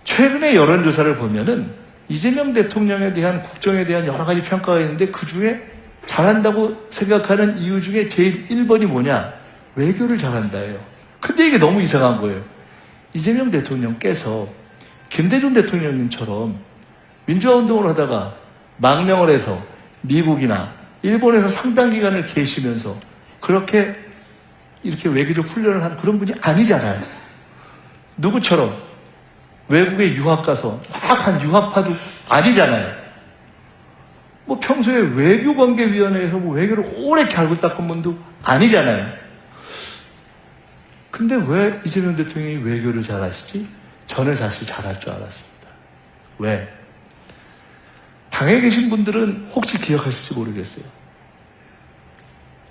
최근에 여론조사를 보면은 이재명 대통령에 대한 국정에 대한 여러 가지 평가가 있는데, 그 중에 잘한다고 생각하는 이유 중에 제일 1번이 뭐냐? 외교를 잘한다예요. 근데 이게 너무 이상한 거예요. 이재명 대통령께서 김대중 대통령님처럼 민주화 운동을 하다가 망명을 해서 미국이나 일본에서 상당 기간을 계시면서 그렇게 이렇게 외교적 훈련을 한 그런 분이 아니잖아요. 누구처럼 외국에 유학 가서 막 한 유학파도 아니잖아요. 뭐 평소에 외교관계위원회에서 뭐 외교를 오래 갈고 닦은 분도 아니잖아요. 근데 왜 이재명 대통령이 외교를 잘하시지? 저는 사실 잘할 줄 알았습니다. 왜? 당에 계신 분들은 혹시 기억하실지 모르겠어요.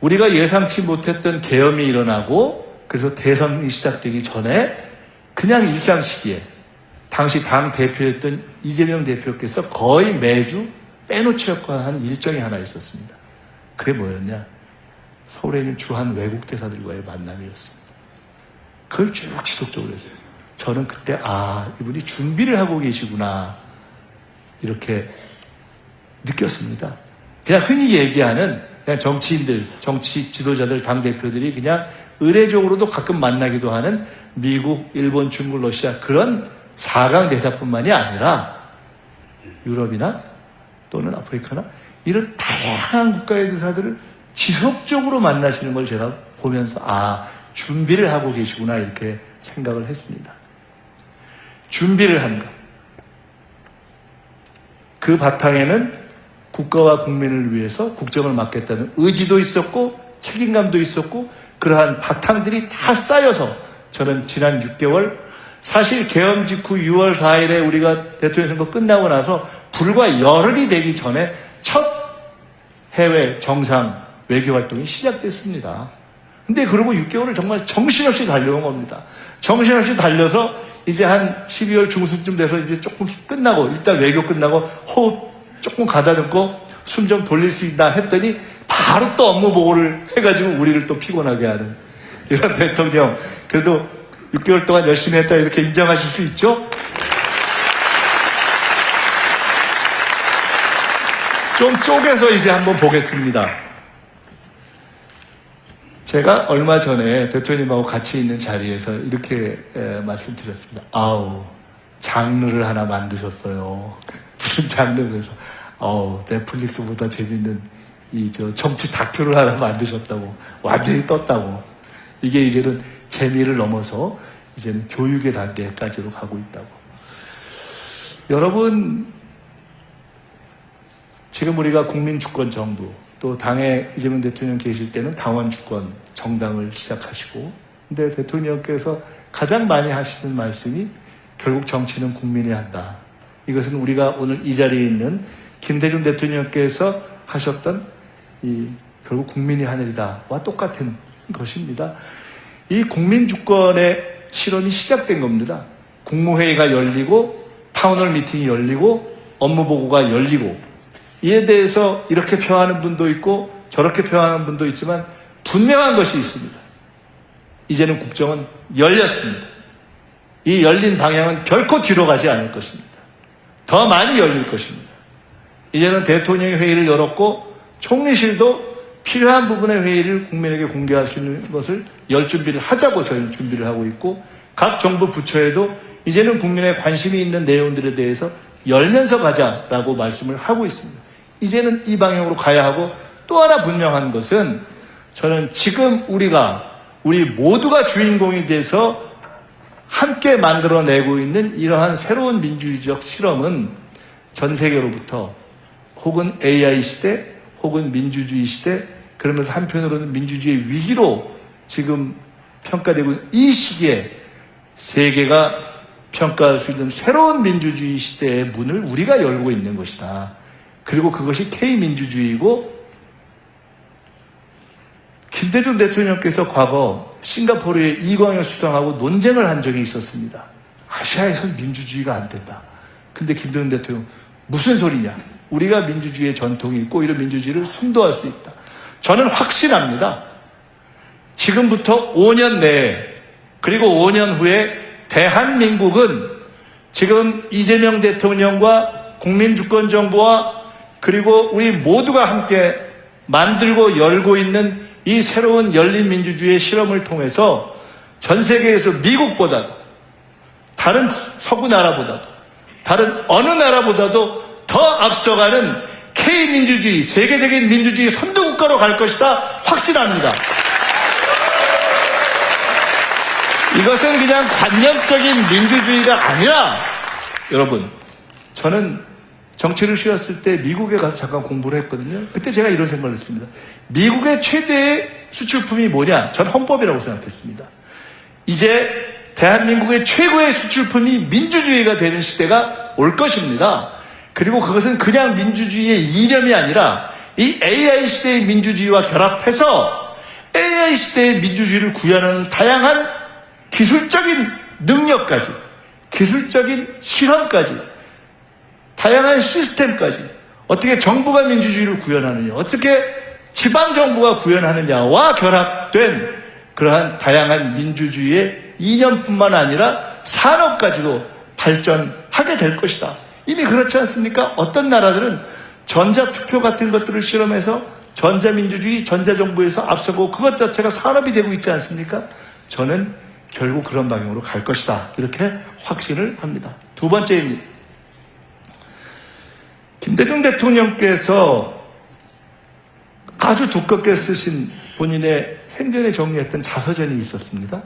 우리가 예상치 못했던 계엄이 일어나고 그래서 대선이 시작되기 전에 그냥 일상 시기에 당시 당 대표였던 이재명 대표께서 거의 매주 빼놓지 않고 한 일정이 하나 있었습니다. 그게 뭐였냐? 서울에 있는 주한 외국 대사들과의 만남이었습니다. 그걸 쭉 지속적으로 했어요. 저는 그때 이분이 준비를 하고 계시구나 이렇게 느꼈습니다. 그냥 흔히 얘기하는 그냥 정치인들, 정치 지도자들, 당대표들이 그냥 의례적으로도 가끔 만나기도 하는 미국, 일본, 중국, 러시아 그런 4강 대사뿐만이 아니라 유럽이나 또는 아프리카나 이런 다양한 국가의 대사들을 지속적으로 만나시는 걸 제가 보면서 준비를 하고 계시구나 이렇게 생각을 했습니다. 준비를 한 것. 그 바탕에는 국가와 국민을 위해서 국정을 맡겠다는 의지도 있었고 책임감도 있었고 그러한 바탕들이 다 쌓여서 저는 지난 6개월 사실 계엄 직후 6월 4일에 우리가 대통령 선거 끝나고 나서 불과 열흘이 되기 전에 첫 해외 정상 외교 활동이 시작됐습니다. 근데 그러고 6개월을 정말 정신없이 달려온 겁니다. 정신없이 달려서 이제 한 12월 중순쯤 돼서 이제 조금 끝나고 일단 외교 끝나고 호흡 조금 가다듬고 숨 좀 돌릴 수 있나 했더니 바로 또 업무 보고를 해가지고 우리를 또 피곤하게 하는 이런 대통령. 그래도 6개월 동안 열심히 했다 이렇게 인정하실 수 있죠? 좀 쪼개서 이제 한번 보겠습니다. 제가 얼마 전에 대통령님하고 같이 있는 자리에서 이렇게 말씀드렸습니다. 장르를 하나 만드셨어요. 무슨 장르에서 넷플릭스보다 재밌는 정치 다큐를 하나 만드셨다고. 완전히 떴다고. 이게 이제는 재미를 넘어서 이제는 교육의 단계까지로 가고 있다고. 여러분, 지금 우리가 국민주권 정부, 또 당에 이재명 대통령 계실 때는 당원주권 정당을 시작하시고, 근데 대통령께서 가장 많이 하시는 말씀이 결국 정치는 국민이 한다. 이것은 우리가 오늘 이 자리에 있는 김대중 대통령께서 하셨던 결국 국민이 하늘이다와 똑같은 것입니다. 이 국민주권의 실험이 시작된 겁니다. 국무회의가 열리고 타운홀 미팅이 열리고 업무보고가 열리고 이에 대해서 이렇게 표하는 분도 있고 저렇게 표하는 분도 있지만 분명한 것이 있습니다. 이제는 국정은 열렸습니다. 이 열린 방향은 결코 뒤로 가지 않을 것입니다. 더 많이 열릴 것입니다. 이제는 대통령이 회의를 열었고 총리실도 필요한 부분의 회의를 국민에게 공개할 수 있는 것을 열 준비를 하자고 저희는 준비를 하고 있고 각 정부 부처에도 이제는 국민의 관심이 있는 내용들에 대해서 열면서 가자라고 말씀을 하고 있습니다. 이제는 이 방향으로 가야 하고 또 하나 분명한 것은 저는 지금 우리 모두가 주인공이 돼서 함께 만들어내고 있는 이러한 새로운 민주주의적 실험은 전 세계로부터 혹은 AI 시대 혹은 민주주의 시대 그러면서 한편으로는 민주주의의 위기로 지금 평가되고 있는 이 시기에 세계가 평가할 수 있는 새로운 민주주의 시대의 문을 우리가 열고 있는 것이다. 그리고 그것이 K민주주의이고 김대중 대통령께서 과거 싱가포르에 이광열 수상하고 논쟁을 한 적이 있었습니다. 아시아에선 민주주의가 안 된다. 근데 김대중 대통령 무슨 소리냐. 우리가 민주주의의 전통이 있고 이런 민주주의를 선도할 수 있다. 저는 확신합니다. 지금부터 5년 내에 그리고 5년 후에 대한민국은 지금 이재명 대통령과 국민주권정부와 그리고 우리 모두가 함께 만들고 열고 있는 이 새로운 열린 민주주의의 실험을 통해서 전 세계에서 미국보다도 다른 서구 나라보다도 다른 어느 나라보다도 더 앞서가는 K민주주의, 세계적인 민주주의 선도국가로 갈 것이다. 확신합니다. 이것은 그냥 관념적인 민주주의가 아니라 여러분, 저는 정치를 쉬었을 때 미국에 가서 잠깐 공부를 했거든요. 그때 제가 이런 생각을 했습니다. 미국의 최대의 수출품이 뭐냐? 전 헌법이라고 생각했습니다. 이제 대한민국의 최고의 수출품이 민주주의가 되는 시대가 올 것입니다. 그리고 그것은 그냥 민주주의의 이념이 아니라 이 AI 시대의 민주주의와 결합해서 AI 시대의 민주주의를 구현하는 다양한 기술적인 능력까지, 기술적인 실험까지, 다양한 시스템까지, 어떻게 정부가 민주주의를 구현하느냐, 어떻게 지방정부가 구현하느냐와 결합된 그러한 다양한 민주주의의 이념뿐만 아니라 산업까지도 발전하게 될 것이다. 이미 그렇지 않습니까? 어떤 나라들은 전자투표 같은 것들을 실험해서 전자민주주의, 전자정부에서 앞서고 그것 자체가 산업이 되고 있지 않습니까? 저는 결국 그런 방향으로 갈 것이다. 이렇게 확신을 합니다. 두 번째입니다. 김대중 대통령께서 아주 두껍게 쓰신 본인의 생전에 정리했던 자서전이 있었습니다.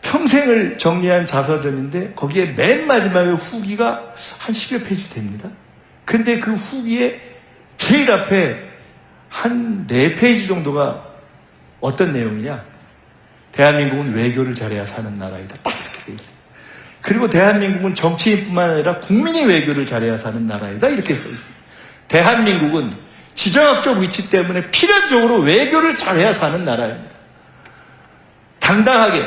평생을 정리한 자서전인데 거기에 맨 마지막에 후기가 한 10여 페이지 됩니다. 근데 그 후기에 제일 앞에 한 4페이지 정도가 어떤 내용이냐? 대한민국은 외교를 잘해야 사는 나라이다. 딱 이렇게 돼 있어요. 그리고 대한민국은 정치인뿐만 아니라 국민이 외교를 잘해야 사는 나라이다. 이렇게 써 있어요. 대한민국은 지정학적 위치 때문에 필연적으로 외교를 잘해야 사는 나라입니다. 당당하게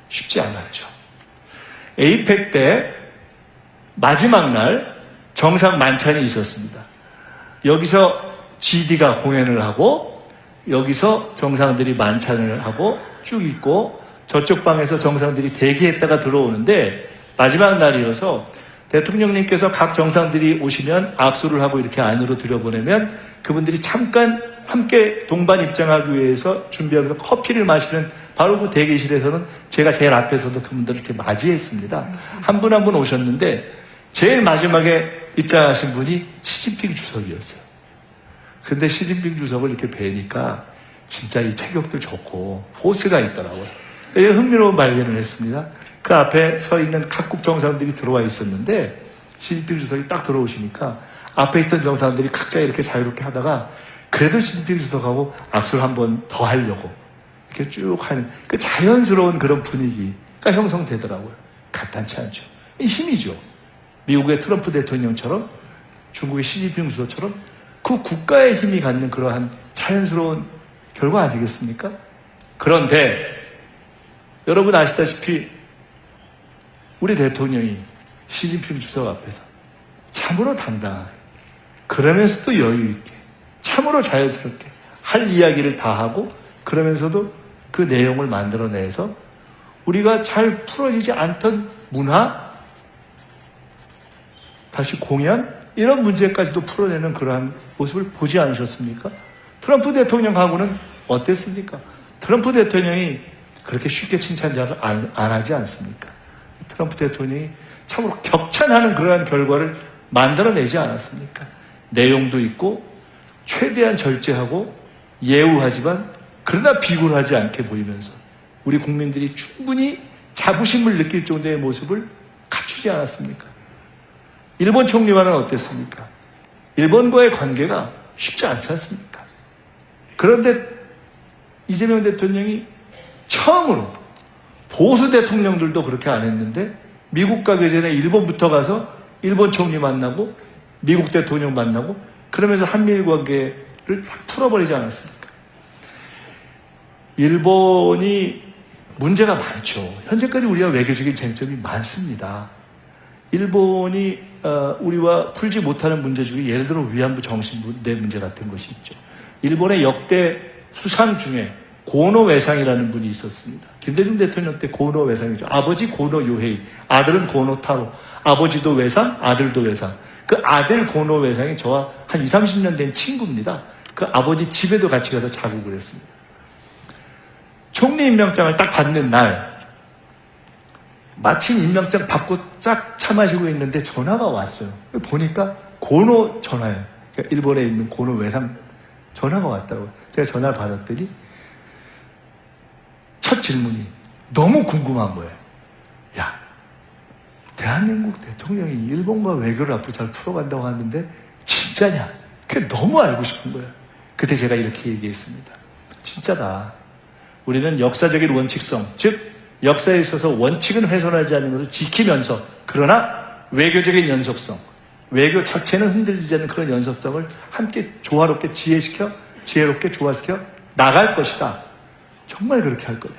쉽지 않았죠. 에이펙 때 마지막 날 정상 만찬이 있었습니다. 여기서 GD가 공연을 하고 여기서 정상들이 만찬을 하고 쭉 있고 저쪽 방에서 정상들이 대기했다가 들어오는데 마지막 날이어서 대통령님께서 각 정상들이 오시면 악수를 하고 이렇게 안으로 들여보내면 그분들이 잠깐 함께 동반 입장하기 위해서 준비하면서 커피를 마시는 바로 그 대기실에서는 제가 제일 앞에서도 그분들을 이렇게 맞이했습니다. 한 분 한 분 오셨는데 제일 마지막에 입장하신 분이 시진핑 주석이었어요. 근데 시진핑 주석을 이렇게 뵈니까 진짜 이 체격도 좋고 포스가 있더라고요. 흥미로운 발견을 했습니다. 그 앞에 서 있는 각국 정상들이 들어와 있었는데 시진핑 주석이 딱 들어오시니까 앞에 있던 정상들이 각자 이렇게 자유롭게 하다가 그래도 시진핑 주석하고 악수를 한 번 더 하려고 이렇게 쭉 하는 그 자연스러운 그런 분위기가 형성되더라고요. 간단치 않죠. 이 힘이죠. 미국의 트럼프 대통령처럼 중국의 시진핑 주석처럼 그 국가의 힘이 갖는 그러한 자연스러운 결과 아니겠습니까? 그런데 여러분 아시다시피 우리 대통령이 시진핑 주석 앞에서 참으로 당당하게 그러면서도 여유 있게 참으로 자연스럽게 할 이야기를 다 하고 그러면서도 그 내용을 만들어내서 우리가 잘 풀어지지 않던 문화, 다시 공연 이런 문제까지도 풀어내는 그러한 모습을 보지 않으셨습니까? 트럼프 대통령하고는 어땠습니까? 트럼프 대통령이 그렇게 쉽게 칭찬자를 안 하지 않습니까? 트럼프 대통령이 참으로 격찬하는 그러한 결과를 만들어내지 않았습니까? 내용도 있고 최대한 절제하고 예우하지만 그러나 비굴하지 않게 보이면서 우리 국민들이 충분히 자부심을 느낄 정도의 모습을 갖추지 않았습니까? 일본 총리와는 어땠습니까? 일본과의 관계가 쉽지 않지 않습니까? 그런데 이재명 대통령이 처음으로 보수 대통령들도 그렇게 안 했는데 미국 가기 전에 일본부터 가서 일본 총리 만나고 미국 대통령 만나고 그러면서 한미일 관계를 다 풀어버리지 않았습니까? 일본이 문제가 많죠. 현재까지 우리와 외교적인 쟁점이 많습니다. 일본이 우리와 풀지 못하는 문제 중에 예를 들어 위안부 정신부 내 문제 같은 것이 있죠. 일본의 역대 수상 중에 고노 외상이라는 분이 있었습니다. 김대중 대통령 때 고노 외상이죠. 아버지 고노 요헤이, 아들은 고노 타로, 아버지도 외상, 아들도 외상. 그 아들 고노 외상이 저와 한 20, 30년 된 친구입니다. 그 아버지 집에도 같이 가서 자고 그랬습니다. 총리 임명장을 딱 받는 날 마침 임명장 받고 쫙 차 마시고 있는데 전화가 왔어요. 보니까 고노 전화예요. 그러니까 일본에 있는 고노 외상 전화가 왔다고. 제가 전화를 받았더니 첫 질문이 너무 궁금한 거예요. 야, 대한민국 대통령이 일본과 외교를 앞으로 잘 풀어간다고 하는데 진짜냐? 그게 너무 알고 싶은 거예요. 그때 제가 이렇게 얘기했습니다. 진짜다. 우리는 역사적인 원칙성, 즉 역사에 있어서 원칙은 훼손하지 않는 것을 지키면서 그러나 외교적인 연속성, 외교 자체는 흔들리지 않는 그런 연속성을 함께 조화롭게 지혜롭게 조화시켜 나갈 것이다. 정말 그렇게 할 거냐.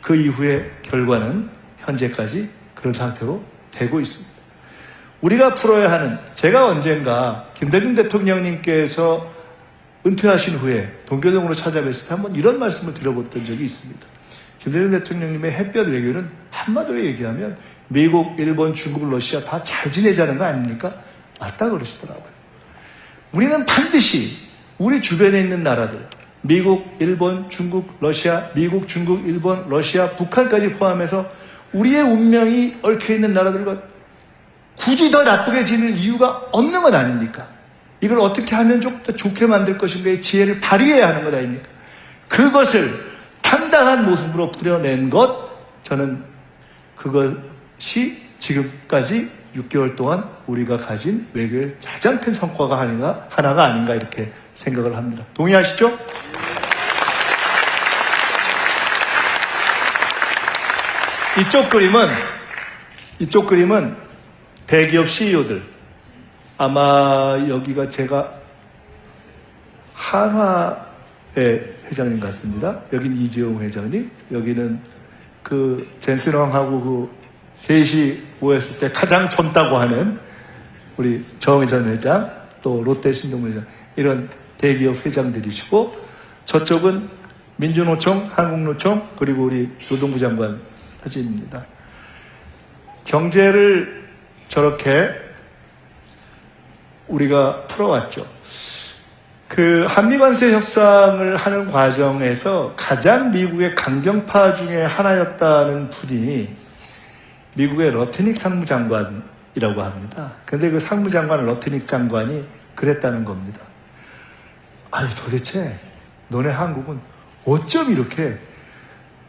그 이후의 결과는 현재까지 그런 상태로 되고 있습니다. 우리가 풀어야 하는, 제가 언젠가 김대중 대통령님께서 은퇴하신 후에 동교동으로 찾아뵀을 때 한번 이런 말씀을 드려봤던 적이 있습니다. 김대중 대통령님의 햇볕 외교는 한마디로 얘기하면 미국, 일본, 중국, 러시아 다 잘 지내자는 거 아닙니까? 맞다 그러시더라고요. 우리는 반드시 우리 주변에 있는 나라들, 미국, 일본, 중국, 러시아, 미국, 중국, 일본, 러시아, 북한까지 포함해서 우리의 운명이 얽혀있는 나라들과 굳이 더 나쁘게 지는 이유가 없는 것 아닙니까? 이걸 어떻게 하면 좀 더 좋게 만들 것인가의 지혜를 발휘해야 하는 것 아닙니까? 그것을 당당한 모습으로 풀어낸 것, 저는 그것이 지금까지 6개월 동안 우리가 가진 외교의 가장 큰 성과가 하나가 아닌가 이렇게 생각을 합니다. 동의하시죠? 이쪽 그림은 대기업 CEO들, 아마 여기가 제가 한화의 회장님 같습니다. 여긴 이재용 회장님, 여기는 그 젠슨왕하고 그 셋이 모였을 때 가장 젊다고 하는 우리 정의전 회장, 또 롯데 신동물 회장, 이런 대기업 회장들이시고, 저쪽은 민주노총, 한국노총, 그리고 우리 노동부 장관 사진입니다. 경제를 저렇게 우리가 풀어왔죠. 그 한미관세 협상을 하는 과정에서 가장 미국의 강경파 중에 하나였다는 분이 미국의 러트닉 상무장관이라고 합니다. 근데 그 상무장관 러트닉 장관이 그랬다는 겁니다. 아니 도대체 너네 한국은 어쩜 이렇게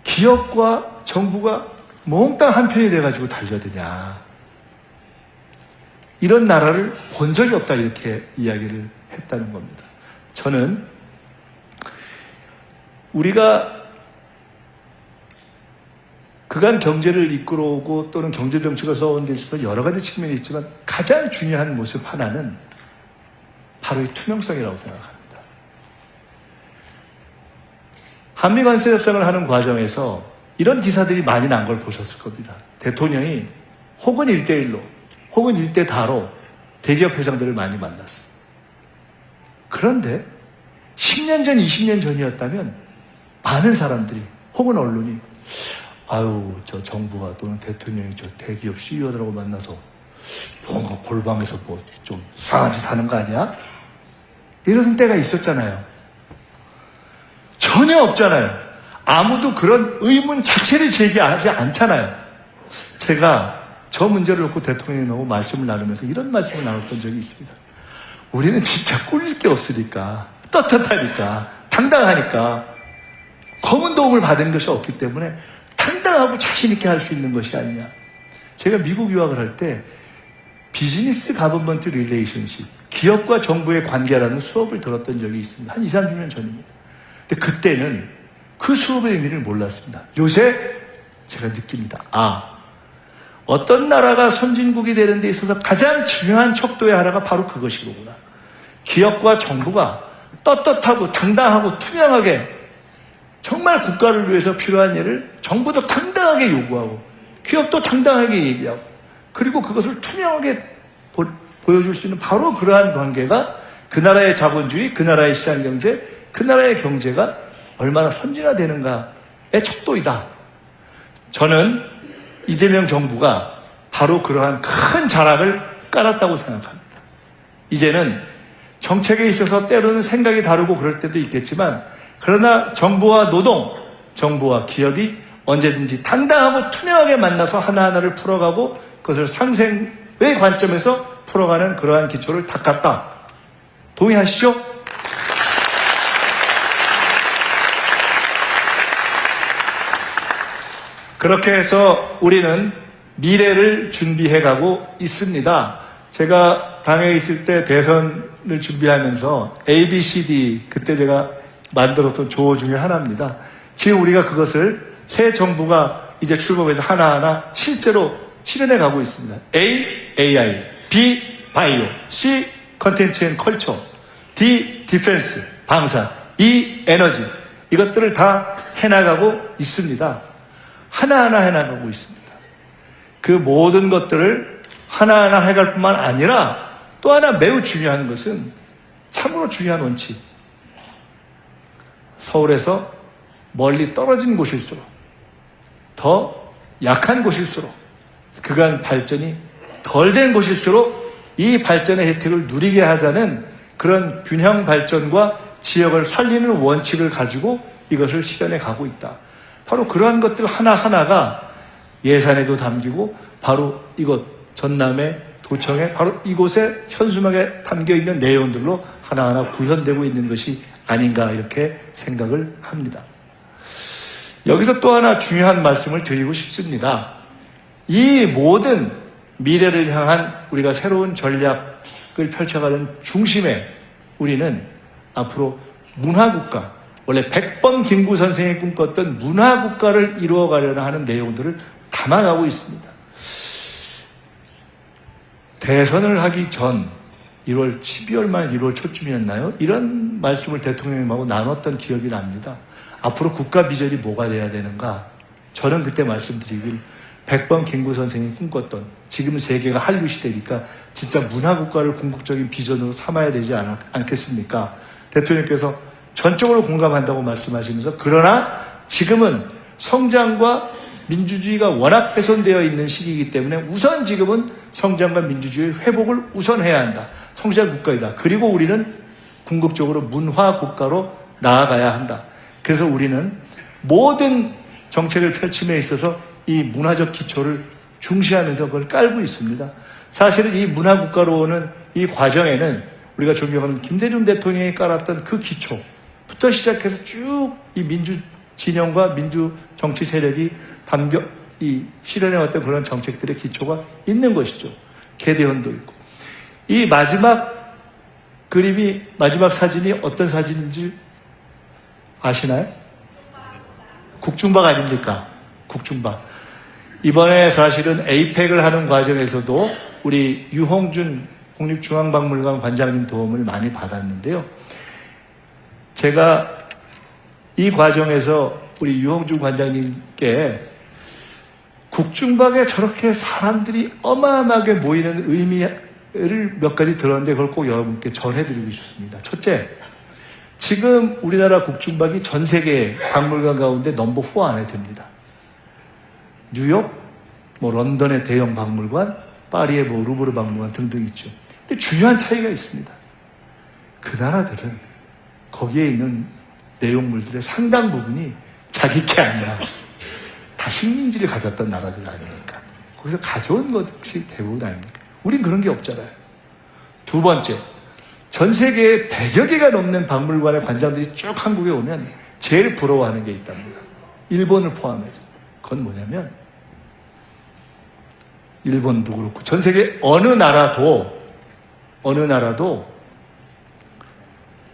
기업과 정부가 몽땅 한편이 돼가지고 달려드냐. 이런 나라를 본 적이 없다 이렇게 이야기를 했다는 겁니다. 저는 우리가 그간 경제를 이끌어오고 또는 경제정책을 써온 데 있어서 여러 가지 측면이 있지만 가장 중요한 모습 하나는 바로 이 투명성이라고 생각합니다. 한미관세 협상을 하는 과정에서 이런 기사들이 많이 난 걸 보셨을 겁니다. 대통령이 혹은 1대1로 혹은 1대4로 대기업 회장들을 많이 만났습니다. 그런데 10년 전, 20년 전이었다면 많은 사람들이 혹은 언론이 아유 저 정부가 또는 대통령이 저 대기업 CEO들하고 만나서 뭔가 골방에서 뭐 좀 이상한 짓 하는 거 아니야? 이런 때가 있었잖아요. 전혀 없잖아요. 아무도 그런 의문 자체를 제기하지 않잖아요. 제가 저 문제를 놓고 대통령님하고 말씀을 나누면서 이런 말씀을 나눴던 적이 있습니다. 우리는 진짜 꿀릴 게 없으니까, 떳떳하니까, 당당하니까, 검은 도움을 받은 것이 없기 때문에 당당하고 자신있게 할 수 있는 것이 아니냐. 제가 미국 유학을 할 때 비즈니스 가버먼트 릴레이션십, 기업과 정부의 관계라는 수업을 들었던 적이 있습니다. 한 20, 30년 전입니다. 근데 그때는 그 수업의 의미를 몰랐습니다. 요새 제가 느낍니다. 어떤 나라가 선진국이 되는 데 있어서 가장 중요한 척도의 하나가 바로 그것이로구나. 기업과 정부가 떳떳하고 당당하고 투명하게 정말 국가를 위해서 필요한 일을 정부도 당당하게 요구하고 기업도 당당하게 얘기하고 그리고 그것을 투명하게 보여줄 수 있는 바로 그러한 관계가 그 나라의 자본주의, 그 나라의 시장경제, 그 나라의 경제가 얼마나 선진화되는가의 척도이다. 저는 이재명 정부가 바로 그러한 큰 자락을 깔았다고 생각합니다. 이제는 정책에 있어서 때로는 생각이 다르고 그럴 때도 있겠지만 그러나 정부와 노동, 정부와 기업이 언제든지 당당하고 투명하게 만나서 하나하나를 풀어가고 그것을 상생의 관점에서 풀어가는 그러한 기초를 닦았다. 동의하시죠? 그렇게 해서 우리는 미래를 준비해가고 있습니다. 제가 당에 있을 때 대선을 준비하면서 ABCD 그때 제가 만들었던 조어 중에 하나입니다. 지금 우리가 그것을 새 정부가 이제 출범해서 하나하나 실제로 실현해 가고 있습니다. A, AI, B, 바이오, C, 컨텐츠 앤 컬처, D, 디펜스, 방산, E, 에너지. 이것들을 다 해나가고 있습니다. 하나하나 해나가고 있습니다. 그 모든 것들을 하나하나 해갈 뿐만 아니라 또 하나 매우 중요한 것은 참으로 중요한 원칙. 서울에서 멀리 떨어진 곳일수록 더 약한 곳일수록 그간 발전이 덜 된 곳일수록 이 발전의 혜택을 누리게 하자는 그런 균형 발전과 지역을 살리는 원칙을 가지고 이것을 실현해 가고 있다. 바로 그러한 것들 하나하나가 예산에도 담기고 바로 이곳 전남의 도청에 바로 이곳에 현수막에 담겨 있는 내용들로 하나하나 구현되고 있는 것이 아닌가 이렇게 생각을 합니다. 여기서 또 하나 중요한 말씀을 드리고 싶습니다. 이 모든 미래를 향한 우리가 새로운 전략을 펼쳐가는 중심에 우리는 앞으로 문화국가, 원래 백범 김구 선생이 꿈꿨던 문화국가를 이루어가려는 하는 내용들을 담아가고 있습니다. 대선을 하기 전 12월 말 1월 초쯤이었나요? 이런 말씀을 대통령님하고 나눴던 기억이 납니다. 앞으로 국가 비전이 뭐가 돼야 되는가? 저는 그때 말씀드리길 백범 김구 선생이 꿈꿨던 지금 세계가 한류 시대니까 진짜 문화국가를 궁극적인 비전으로 삼아야 되지 않겠습니까? 대통령께서 전적으로 공감한다고 말씀하시면서 그러나 지금은 성장과 민주주의가 워낙 훼손되어 있는 시기이기 때문에 우선 지금은 성장과 민주주의 회복을 우선해야 한다. 성장 국가이다. 그리고 우리는 궁극적으로 문화 국가로 나아가야 한다. 그래서 우리는 모든 정책을 펼침에 있어서 이 문화적 기초를 중시하면서 그걸 깔고 있습니다. 사실은 이 문화 국가로 오는 이 과정에는 우리가 존경하는 김대중 대통령이 깔았던 그 기초부터 시작해서 쭉 이 민주 진영과 민주 정치 세력이 담겨 이 실현해왔던 그런 정책들의 기초가 있는 것이죠. 개대헌도 있고. 이 마지막 그림이 마지막 사진이 어떤 사진인지 아시나요? 국중박 아닙니까? 국중박. 이번에 사실은 에이펙을 하는 과정에서도 우리 유홍준 국립중앙박물관 관장님 도움을 많이 받았는데요. 제가 이 과정에서 우리 유홍준 관장님께 국중박에 저렇게 사람들이 어마어마하게 모이는 의미를 몇 가지 들었는데 그걸 꼭 여러분께 전해드리고 싶습니다. 첫째, 지금 우리나라 국중박이 전 세계 박물관 가운데 넘버 4 안에 듭니다. 뉴욕, 런던의 대형 박물관, 파리의 루브르 박물관 등등 있죠. 근데 중요한 차이가 있습니다. 그 나라들은 거기에 있는 내용물들의 상당 부분이 자기 게 아니야. 다 식민지를 가졌던 나라들 아닙니까? 거기서 가져온 것이 대부분 아닙니까? 우린 그런 게 없잖아요. 두 번째, 전 세계에 100여 개가 넘는 박물관의 관장들이 쭉 한국에 오면 제일 부러워하는 게 있답니다. 일본을 포함해서. 그건 뭐냐면 일본도 그렇고 전 세계 어느 나라도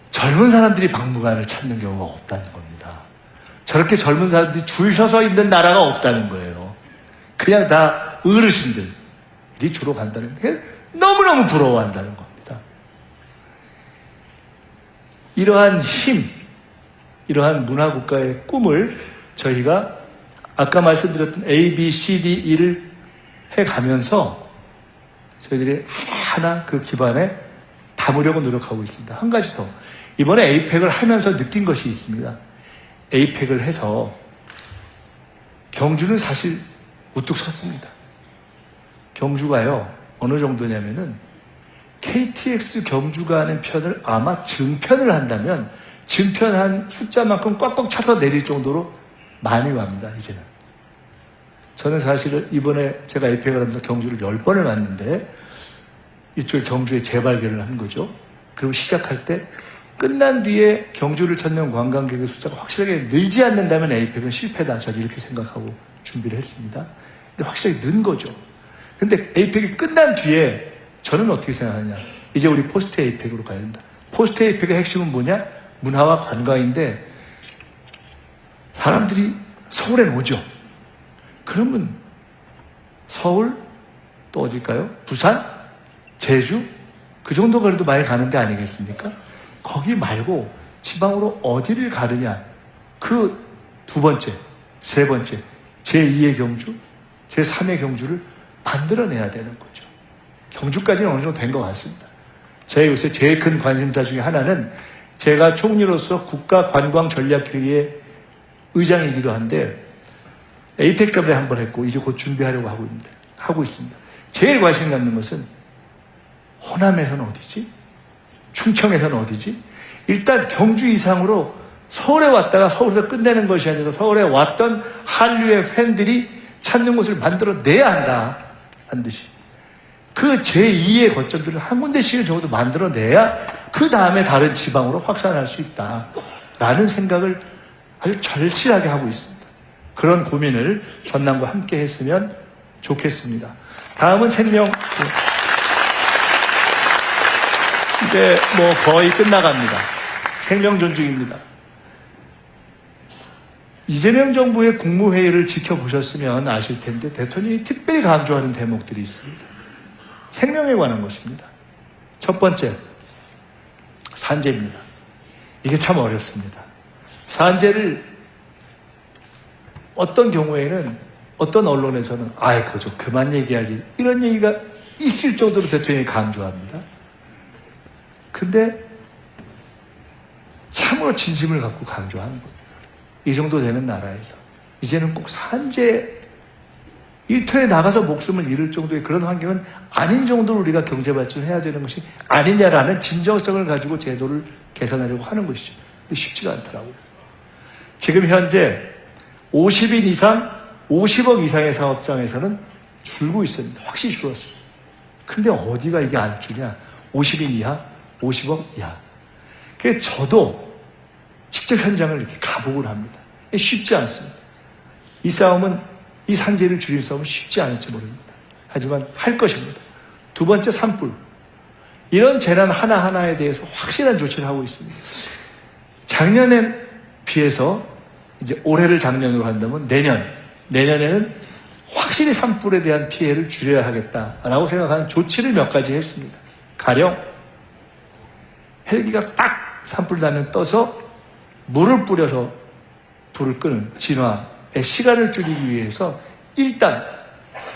젊은 사람들이 박물관을 찾는 경우가 없다는 겁니다. 저렇게 젊은 사람들이 줄 서서 있는 나라가 없다는 거예요. 그냥 다 어르신들이 주로 간다는 게 너무너무 부러워한다는 겁니다. 이러한 힘, 이러한 문화국가의 꿈을 저희가 아까 말씀드렸던 A, B, C, D, E를 해가면서 저희들이 하나하나 그 기반에 담으려고 노력하고 있습니다. 한 가지 더. 이번에 에이펙을 하면서 느낀 것이 있습니다. 에이펙을 해서 경주는 사실 우뚝 섰습니다. 경주가요, 어느 정도냐면은 KTX 경주가 하는 편을 아마 증편을 한다면 증편한 숫자만큼 꽉꽉 차서 내릴 정도로 많이 갑니다, 이제는. 저는 사실은 이번에 제가 에이펙을 하면서 경주를 10번을 갔는데 이쪽에 경주에 재발견을 한 거죠. 그리고 시작할 때 끝난 뒤에 경주를 찾는 관광객의 숫자가 확실하게 늘지 않는다면 에이펙은 실패다. 저는 이렇게 생각하고 준비를 했습니다. 근데 확실하게 는 거죠. 근데 에이펙이 끝난 뒤에 저는 어떻게 생각하냐. 이제 우리 포스트 에이펙으로 가야 된다. 포스트 에이펙의 핵심은 뭐냐? 문화와 관광인데 사람들이 서울에 오죠. 그러면 서울, 또 어딜까요? 부산, 제주, 그 정도 거리도 많이 가는 데 아니겠습니까? 거기 말고 지방으로 어디를 가느냐, 그 두 번째, 세 번째, 제2의 경주, 제3의 경주를 만들어내야 되는 거죠. 경주까지는 어느 정도 된 것 같습니다. 제가 요새 제일 큰 관심사 중에 하나는 제가 총리로서 국가관광전략회의의 의장이기도 한데 에이펙 저번에 한번 했고 이제 곧 준비하려고 하고 있습니다. 제일 관심 갖는 것은 호남에서는 어디지? 충청에서는 어디지? 일단 경주 이상으로 서울에 왔다가 서울에서 끝내는 것이 아니라 서울에 왔던 한류의 팬들이 찾는 곳을 만들어내야 한다. 반드시. 그 제2의 거점들을 한 군데씩은 적어도 만들어내야 그 다음에 다른 지방으로 확산할 수 있다. 라는 생각을 아주 절실하게 하고 있습니다. 그런 고민을 전남과 함께 했으면 좋겠습니다. 다음은 생명. 이제 뭐 거의 끝나갑니다. 생명 존중입니다. 이재명 정부의 국무회의를 지켜보셨으면 아실 텐데 대통령이 특별히 강조하는 대목들이 있습니다. 생명에 관한 것입니다. 첫 번째, 산재입니다. 이게 참 어렵습니다. 산재를 어떤 경우에는 어떤 언론에서는 그거 좀 그만 얘기하지, 이런 얘기가 있을 정도로 대통령이 강조합니다. 근데 참으로 진심을 갖고 강조하는 겁니다. 이 정도 되는 나라에서 이제는 꼭 산재 일터에 나가서 목숨을 잃을 정도의 그런 환경은 아닌 정도로 우리가 경제 발전을 해야 되는 것이 아니냐라는 진정성을 가지고 제도를 개선하려고 하는 것이죠. 근데 쉽지가 않더라고요. 지금 현재 50인 이상, 50억 이상의 사업장에서는 줄고 있습니다. 확실히 줄었습니다. 근데 어디가 이게 안 주냐? 50인 이하, 50억 이하. 그래서 저도 직접 현장을 이렇게 가보곤 합니다. 쉽지 않습니다. 이 싸움은, 이 산재를 줄일 싸움은 쉽지 않을지 모릅니다. 하지만 할 것입니다. 두 번째, 산불. 이런 재난 하나하나에 대해서 확실한 조치를 하고 있습니다. 작년에 비해서 이제 올해를 작년으로 한다면 내년에는 확실히 산불에 대한 피해를 줄여야 하겠다라고 생각하는 조치를 몇 가지 했습니다. 가령 헬기가 딱 산불 나면 떠서 물을 뿌려서 불을 끄는 진화의 시간을 줄이기 위해서 일단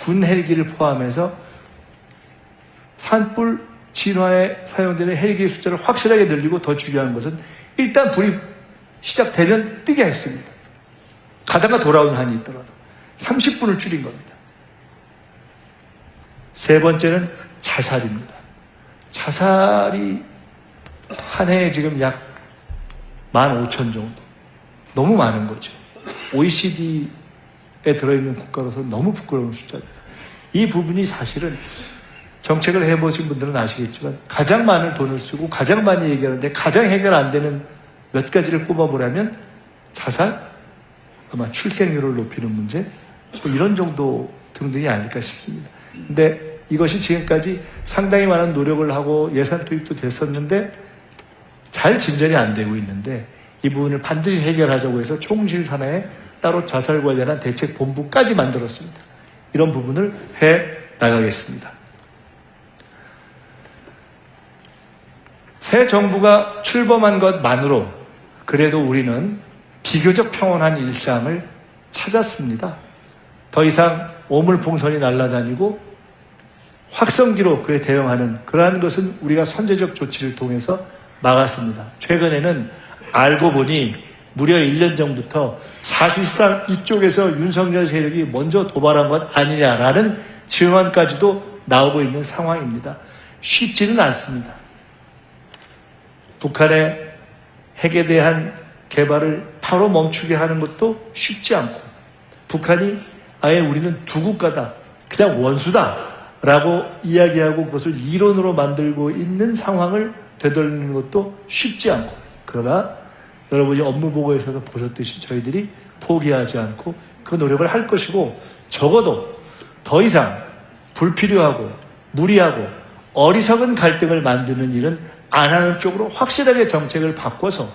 군 헬기를 포함해서 산불 진화에 사용되는 헬기의 숫자를 확실하게 늘리고, 더 중요한 것은 일단 불이 시작되면 뜨게 했습니다. 가다가 돌아오는 한이 있더라도 30분을 줄인 겁니다. 세 번째는 자살입니다. 자살이 한 해에 지금 약 15,000 정도. 너무 많은 거죠. OECD에 들어있는 국가로서 너무 부끄러운 숫자입니다. 이 부분이 사실은 정책을 해보신 분들은 아시겠지만 가장 많은 돈을 쓰고 가장 많이 얘기하는데 가장 해결 안 되는 몇 가지를 꼽아보라면 자살, 아마 출생률을 높이는 문제, 뭐 이런 정도 등등이 아닐까 싶습니다. 근데 이것이 지금까지 상당히 많은 노력을 하고 예산 투입도 됐었는데 잘 진전이 안 되고 있는데, 이 부분을 반드시 해결하자고 해서 총실 산하에 따로 자살 관련한 대책 본부까지 만들었습니다. 이런 부분을 해 나가겠습니다. 새 정부가 출범한 것만으로 그래도 우리는 비교적 평온한 일상을 찾았습니다. 더 이상 오물풍선이 날아다니고 확성기로 그에 대응하는 그러한 것은 우리가 선제적 조치를 통해서 막았습니다. 최근에는 알고 보니 무려 1년 전부터 사실상 이쪽에서 윤석열 세력이 먼저 도발한 것 아니냐라는 증언까지도 나오고 있는 상황입니다. 쉽지는 않습니다. 북한의 핵에 대한 개발을 바로 멈추게 하는 것도 쉽지 않고, 북한이 아예 우리는 두 국가다, 그냥 원수다 라고 이야기하고 그것을 이론으로 만들고 있는 상황을 되돌리는 것도 쉽지 않고, 그러나 여러분이 업무 보고에서도 보셨듯이 저희들이 포기하지 않고 그 노력을 할 것이고, 적어도 더 이상 불필요하고 무리하고 어리석은 갈등을 만드는 일은 안 하는 쪽으로 확실하게 정책을 바꿔서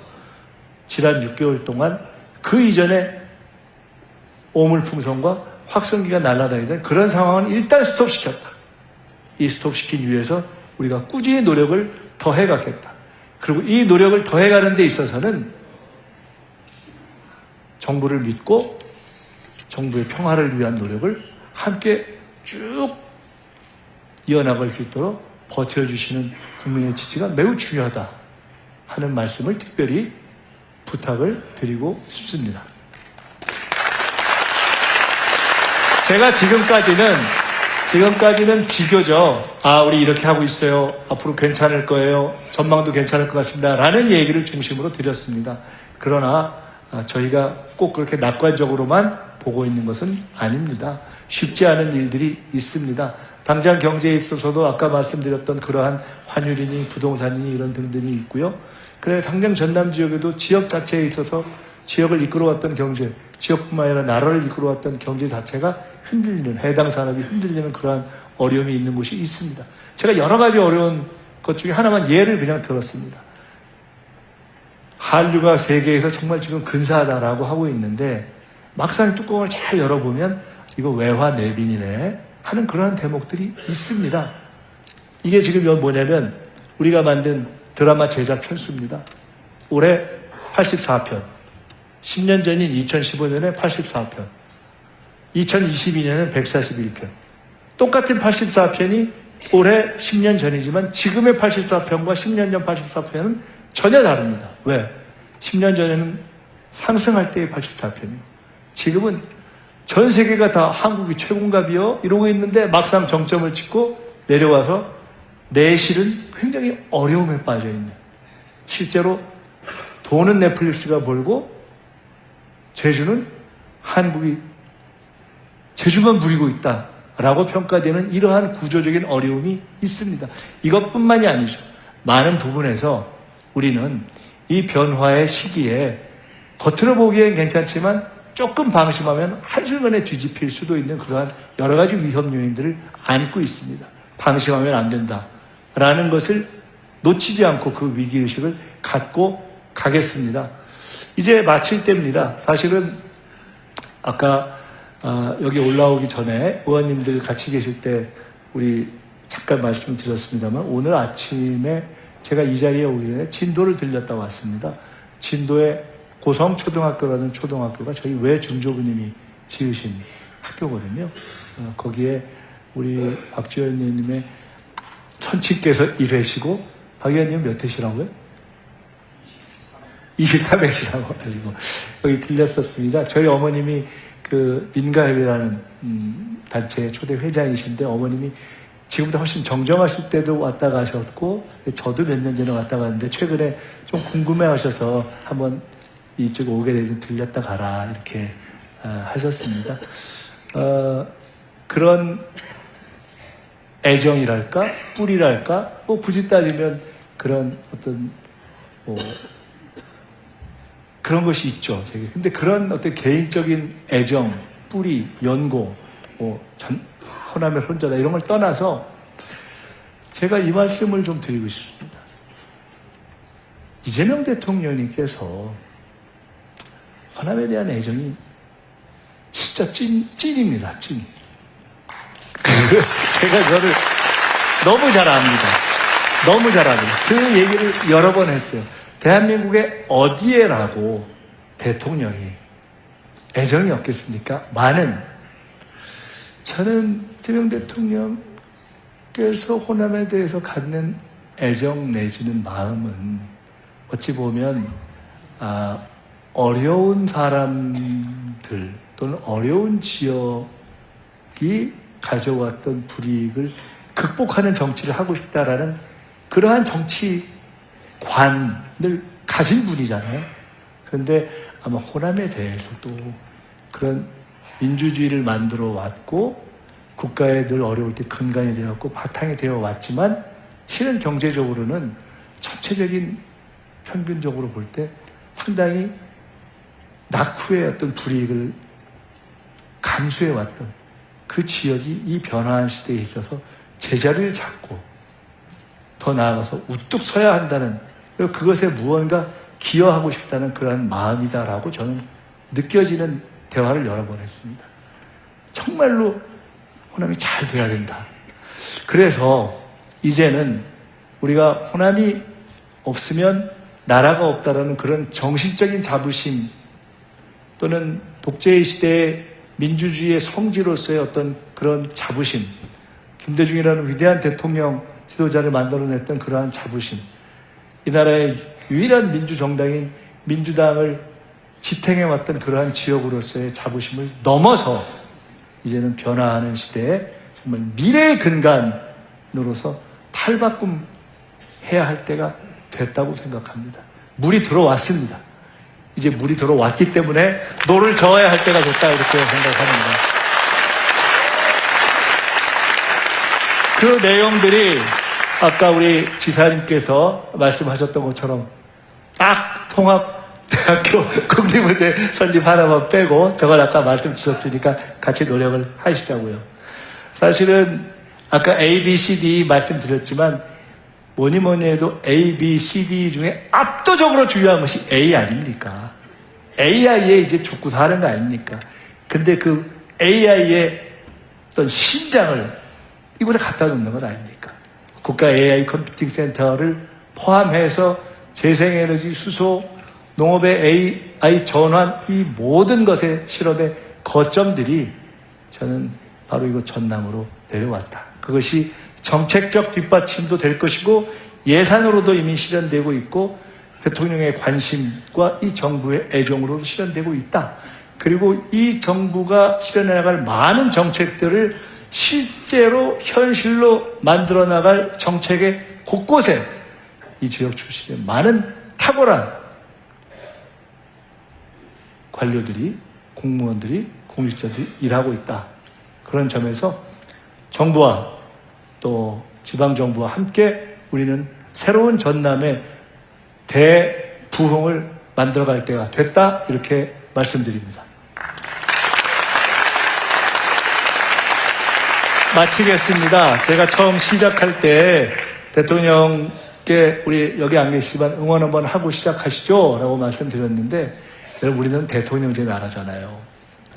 지난 6개월 동안 그 이전에 오물풍선과 확성기가 날아다니던 그런 상황은 일단 스톱시켰다. 이 스톱시킨 이유에서 우리가 꾸준히 노력을 더 해가겠다. 그리고 이 노력을 더 해가는 데 있어서는 정부를 믿고 정부의 평화를 위한 노력을 함께 쭉 이어나갈 수 있도록 버텨주시는 국민의 지지가 매우 중요하다 하는 말씀을 특별히 부탁을 드리고 싶습니다. 제가 지금까지는 비교적 우리 이렇게 하고 있어요. 앞으로 괜찮을 거예요. 전망도 괜찮을 것 같습니다. 라는 얘기를 중심으로 드렸습니다. 그러나 저희가 꼭 그렇게 낙관적으로만 보고 있는 것은 아닙니다. 쉽지 않은 일들이 있습니다. 당장 경제에 있어서도 아까 말씀드렸던 그러한 환율이니 부동산이니 이런 등등이 있고요. 그래 당장 전남 지역에도 지역 자체에 있어서 지역을 이끌어왔던 경제, 지역뿐만 아니라 나라를 이끌어왔던 경제 자체가 흔들리는, 해당 산업이 흔들리는 그러한 어려움이 있는 곳이 있습니다. 제가 여러 가지 어려운 것 중에 하나만 예를 그냥 들었습니다. 한류가 세계에서 정말 지금 근사하다라고 하고 있는데 막상 뚜껑을 잘 열어보면 이거 외화 내빈이네 하는 그러한 대목들이 있습니다. 이게 지금 뭐냐면 우리가 만든 드라마 제작 편수입니다. 올해 84편, 10년 전인 2015년에 84편, 2022년에 141편. 똑같은 84편이 올해 10년 전이지만 지금의 84편과 10년 전 84편은 전혀 다릅니다. 왜? 10년 전에는 상승할 때의 84편이에요. 지금은 전 세계가 다 한국이 최고인가비요? 이러고 있는데 막상 정점을 찍고 내려와서 내실은 굉장히 어려움에 빠져있는, 실제로 돈은 넷플릭스가 벌고 제주는 한국이 제주만 부리고 있다라고 평가되는 이러한 구조적인 어려움이 있습니다. 이것뿐만이 아니죠. 많은 부분에서 우리는 이 변화의 시기에 겉으로 보기엔 괜찮지만 조금 방심하면 한순간에 뒤집힐 수도 있는 그러한 여러 가지 위험 요인들을 안고 있습니다. 방심하면 안 된다라는 것을 놓치지 않고 그 위기의식을 갖고 가겠습니다. 이제 마칠 때입니다. 사실은 아까 여기 올라오기 전에 의원님들 같이 계실 때 우리 잠깐 말씀드렸습니다만 오늘 아침에 제가 이 자리에 오기 전에 진도를 들렸다 왔습니다. 진도에 고성초등학교라는 초등학교가 저희 외중조부님이 지으신 학교거든요. 거기에 우리 박지원 의원님의 천친께서 1회시고 박 의원님 몇 회시라고요? 23회시라고 가지고 여기 들렸었습니다. 저희 어머님이 그 민가협이라는 단체 초대 회장이신데 어머님이 지금보다 훨씬 정정하실 때도 왔다 가셨고 저도 몇 년 전에 왔다 갔는데 최근에 좀 궁금해하셔서 한번 이쪽 오게 되면 들렸다 가라 이렇게 하셨습니다. 그런 애정이랄까 뿌리랄까 굳이 따지면 그런 어떤 그런 것이 있죠. 근데 그런 어떤 개인적인 애정, 뿌리, 연고, 호남의 혼자다 이런 걸 떠나서 제가 이 말씀을 좀 드리고 싶습니다. 이재명 대통령님께서 호남에 대한 애정이 진짜 찐입니다. 찐. 제가 그거를 너무 잘 압니다. 너무 잘 압니다. 그 얘기를 여러 번 했어요. 대한민국의 어디에라고 대통령이 애정이 없겠습니까? 저는 이재명 대통령께서 호남에 대해서 갖는 애정 내지는 마음은 어찌 보면 어려운 사람들 또는 어려운 지역이 가져왔던 불이익을 극복하는 정치를 하고 싶다라는 그러한 정치관을 가진 분이잖아요. 그런데 아마 호남에 대해서도 그런 민주주의를 만들어 왔고 국가에 늘 어려울 때 근간이 되었고 바탕이 되어 왔지만 실은 경제적으로는 전체적인 평균적으로 볼 때 상당히 낙후의 어떤 불이익을 감수해 왔던 그 지역이 이 변화한 시대에 있어서 제자리를 잡고 더 나아가서 우뚝 서야 한다는, 그리고 그것에 무언가 기여하고 싶다는 그러한 마음이다라고 저는 느껴지는 대화를 여러 번 했습니다. 정말로 호남이 잘 돼야 된다. 그래서 이제는 우리가 호남이 없으면 나라가 없다라는 그런 정신적인 자부심 또는 독재의 시대의 민주주의의 성지로서의 어떤 그런 자부심, 김대중이라는 위대한 대통령 지도자를 만들어냈던 그러한 자부심, 이 나라의 유일한 민주정당인 민주당을 지탱해왔던 그러한 지역으로서의 자부심을 넘어서 이제는 변화하는 시대에 정말 미래의 근간으로서 탈바꿈해야 할 때가 됐다고 생각합니다. 물이 들어왔습니다. 이제 물이 들어왔기 때문에 노를 저어야 할 때가 됐다 이렇게 생각합니다. 그 내용들이 아까 우리 지사님께서 말씀하셨던 것처럼 딱 통합대학교 국립무대 설립 하나만 빼고 저걸 아까 말씀 주셨으니까 같이 노력을 하시자고요. 사실은 아까 A, B, C, D 말씀드렸지만 뭐니 해도 A, B, C, D 중에 압도적으로 중요한 것이 A 아닙니까? AI에 이제 죽고 사는 거 아닙니까? 근데 그 AI의 어떤 심장을 이곳에 갖다 놓는 건 아닙니까? 국가 AI 컴퓨팅 센터를 포함해서 재생에너지 수소, 농업의 AI 전환, 이 모든 것의 실험의 거점들이 저는 바로 이곳 전남으로 내려왔다. 그것이 정책적 뒷받침도 될 것이고 예산으로도 이미 실현되고 있고 대통령의 관심과 이 정부의 애정으로도 실현되고 있다. 그리고 이 정부가 실현해 나갈 많은 정책들을 실제로 현실로 만들어 나갈 정책의 곳곳에 이 지역 출신의 많은 탁월한 관료들이, 공무원들이, 공직자들이 일하고 있다. 그런 점에서 정부와 또 지방정부와 함께 우리는 새로운 전남의 대부흥을 만들어갈 때가 됐다. 이렇게 말씀드립니다. 마치겠습니다. 제가 처음 시작할 때 대통령께 우리 여기 안 계시지만 응원 한번 하고 시작하시죠 라고 말씀드렸는데 여러분 우리는 대통령제 나라잖아요.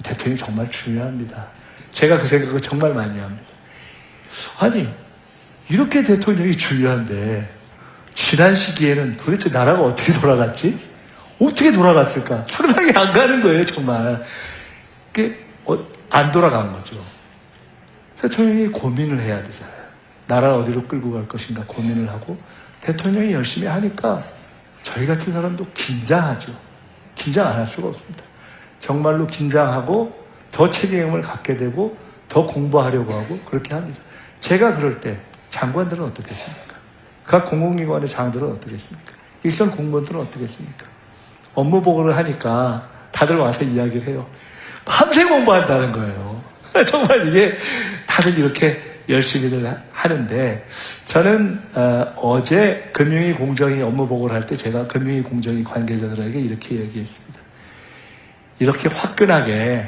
대통령이 정말 중요합니다. 제가 그 생각을 정말 많이 합니다. 아니 이렇게 대통령이 중요한데 지난 시기에는 도대체 나라가 어떻게 돌아갔지? 어떻게 돌아갔을까? 상상이 안 가는 거예요 정말. 그게 안 돌아간 거죠. 대통령이 고민을 해야 되잖아요. 나라를 어디로 끌고 갈 것인가 고민을 하고 대통령이 열심히 하니까 저희 같은 사람도 긴장하죠. 긴장 안 할 수가 없습니다. 정말로 긴장하고 더 책임을 갖게 되고 더 공부하려고 하고 그렇게 합니다. 제가 그럴 때 장관들은 어떻겠습니까? 각 공공기관의 장들은 어떻겠습니까? 일선 공무원들은 어떻겠습니까? 업무 보고를 하니까 다들 와서 이야기를 해요. 밤새 공부한다는 거예요. 정말 이게 다들 이렇게 열심히들 하는데 저는 어제 금융위 공정위 업무 보고를 할 때 제가 금융위 공정위 관계자들에게 이렇게 얘기했습니다. 이렇게 화끈하게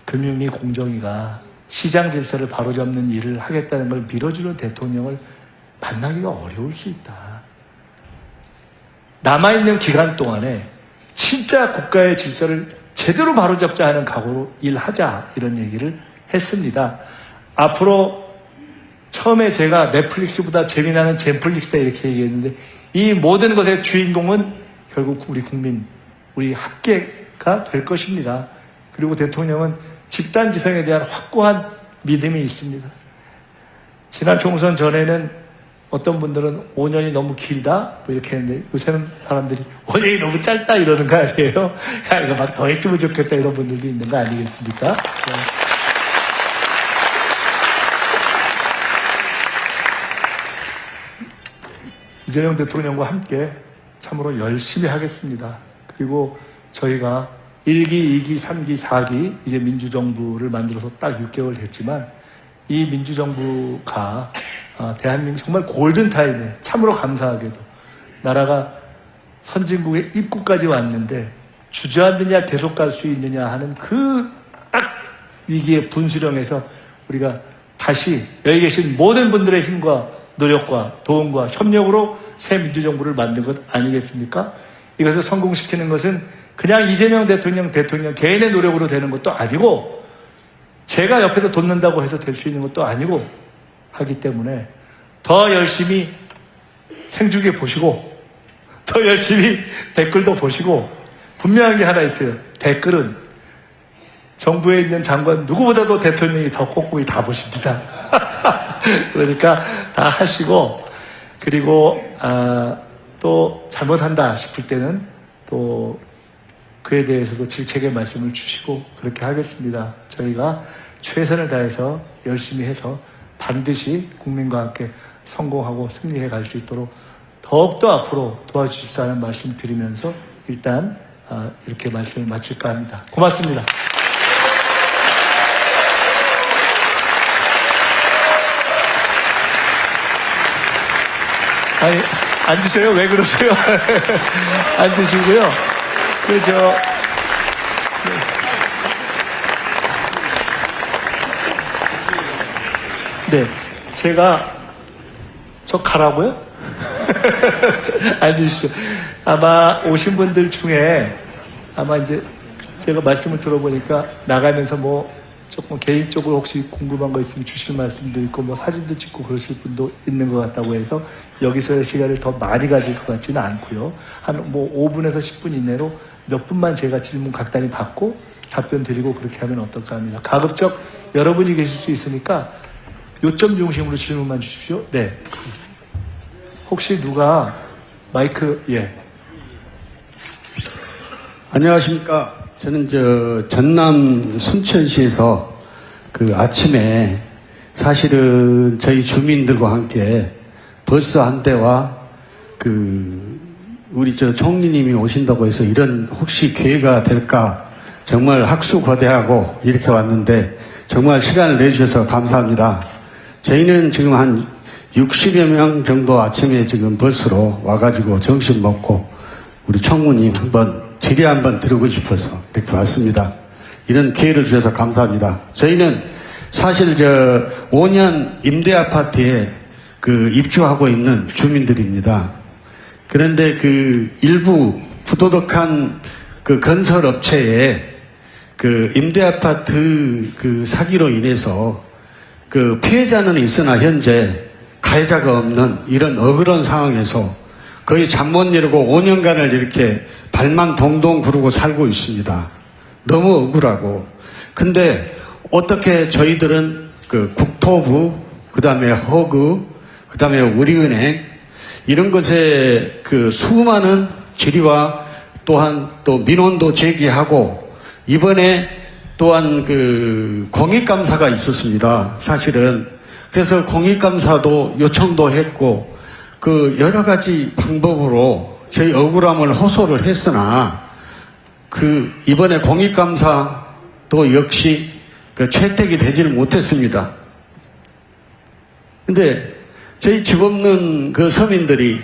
금융위 공정위가 시장 질서를 바로잡는 일을 하겠다는 걸 밀어주는 대통령을 만나기가 어려울 수 있다. 남아있는 기간 동안에 진짜 국가의 질서를 제대로 바로잡자 하는 각오로 일하자 이런 얘기를 했습니다. 앞으로 처음에 제가 넷플릭스보다 재미나는 젠플릭스다 이렇게 얘기했는데 이 모든 것의 주인공은 결국 우리 국민, 우리 함께가 될 것입니다. 그리고 대통령은 집단지성에 대한 확고한 믿음이 있습니다. 지난 총선 전에는 어떤 분들은 5년이 너무 길다 뭐 이렇게 했는데 요새는 사람들이 5년이 너무 짧다 이러는 거 아니에요? 야 이거 막 더 했으면 좋겠다 이런 분들도 있는 거 아니겠습니까? 이재명 대통령과 함께 참으로 열심히 하겠습니다. 그리고 저희가 1기, 2기, 3기, 4기 이제 민주정부를 만들어서 딱 6개월 됐지만 이 민주정부가 대한민국 정말 골든타임에 참으로 감사하게도 나라가 선진국의 입구까지 왔는데 주저앉느냐 계속 갈 수 있느냐 하는 그 딱 위기의 분수령에서 우리가 다시 여기 계신 모든 분들의 힘과 노력과 도움과 협력으로 새 민주정부를 만든 것 아니겠습니까? 이것을 성공시키는 것은 그냥 이재명 대통령 개인의 노력으로 되는 것도 아니고 제가 옆에서 돕는다고 해서 될 수 있는 것도 아니고 하기 때문에 더 열심히 생중계 보시고 더 열심히 댓글도 보시고 분명한 게 하나 있어요. 댓글은 정부에 있는 장관 누구보다도 대통령이 더 꼼꼼히 다 보십니다. 그러니까 다 하시고 그리고 또 잘못한다 싶을 때는 또 그에 대해서도 질책의 말씀을 주시고 그렇게 하겠습니다. 저희가 최선을 다해서 열심히 해서 반드시 국민과 함께 성공하고 승리해 갈 수 있도록 더욱더 앞으로 도와주십사 하는 말씀 드리면서 일단 이렇게 말씀을 마칠까 합니다. 고맙습니다. 아니, 앉으세요. 왜 그러세요? 앉으시고요. 네, 제가 저 가라고요? 앉으시죠. 아마 오신 분들 중에 아마 이제 제가 말씀을 들어보니까 나가면서 뭐 조금 개인적으로 혹시 궁금한 거 있으면 주실 말씀도 있고 뭐 사진도 찍고 그러실 분도 있는 것 같다고 해서 여기서의 시간을 더 많이 가질 것 같지는 않고요. 한 뭐 5분에서 10분 이내로 몇 분만 제가 질문 각단히 받고 답변 드리고 그렇게 하면 어떨까 합니다. 가급적 여러분이 계실 수 있으니까 요점 중심으로 질문만 주십시오. 네. 혹시 누가 마이크, 예. 안녕하십니까. 저는 전남 순천시에서 아침에 사실은 저희 주민들과 함께 버스 한 대와 우리 총리님이 오신다고 해서 이런 혹시 기회가 될까 정말 학수거대하고 이렇게 왔는데 정말 시간을 내주셔서 감사합니다. 저희는 지금 한 60여 명 정도 아침에 지금 버스로 와가지고 점심 먹고 우리 총무님 질의 한번 들고 싶어서 이렇게 왔습니다. 이런 기회를 주셔서 감사합니다. 저희는 사실 5년 임대아파트에 입주하고 있는 주민들입니다. 그런데 일부 부도덕한 건설업체에 임대아파트 사기로 인해서 피해자는 있으나 현재 가해자가 없는 이런 억울한 상황에서 거의 잠 못 이루고 5년간을 이렇게 발만 동동 구르고 살고 있습니다. 너무 억울하고. 근데 어떻게 저희들은 국토부, 그 다음에 허그, 그 다음에 우리은행, 이런 것에 수많은 질의와 또한 또 민원도 제기하고 이번에 또한 공익감사가 있었습니다. 사실은. 그래서 공익감사도 요청도 했고 여러 가지 방법으로 저희 억울함을 호소를 했으나 이번에 공익감사도 역시 채택이 되지를 못했습니다. 근데 저희 집 없는 서민들이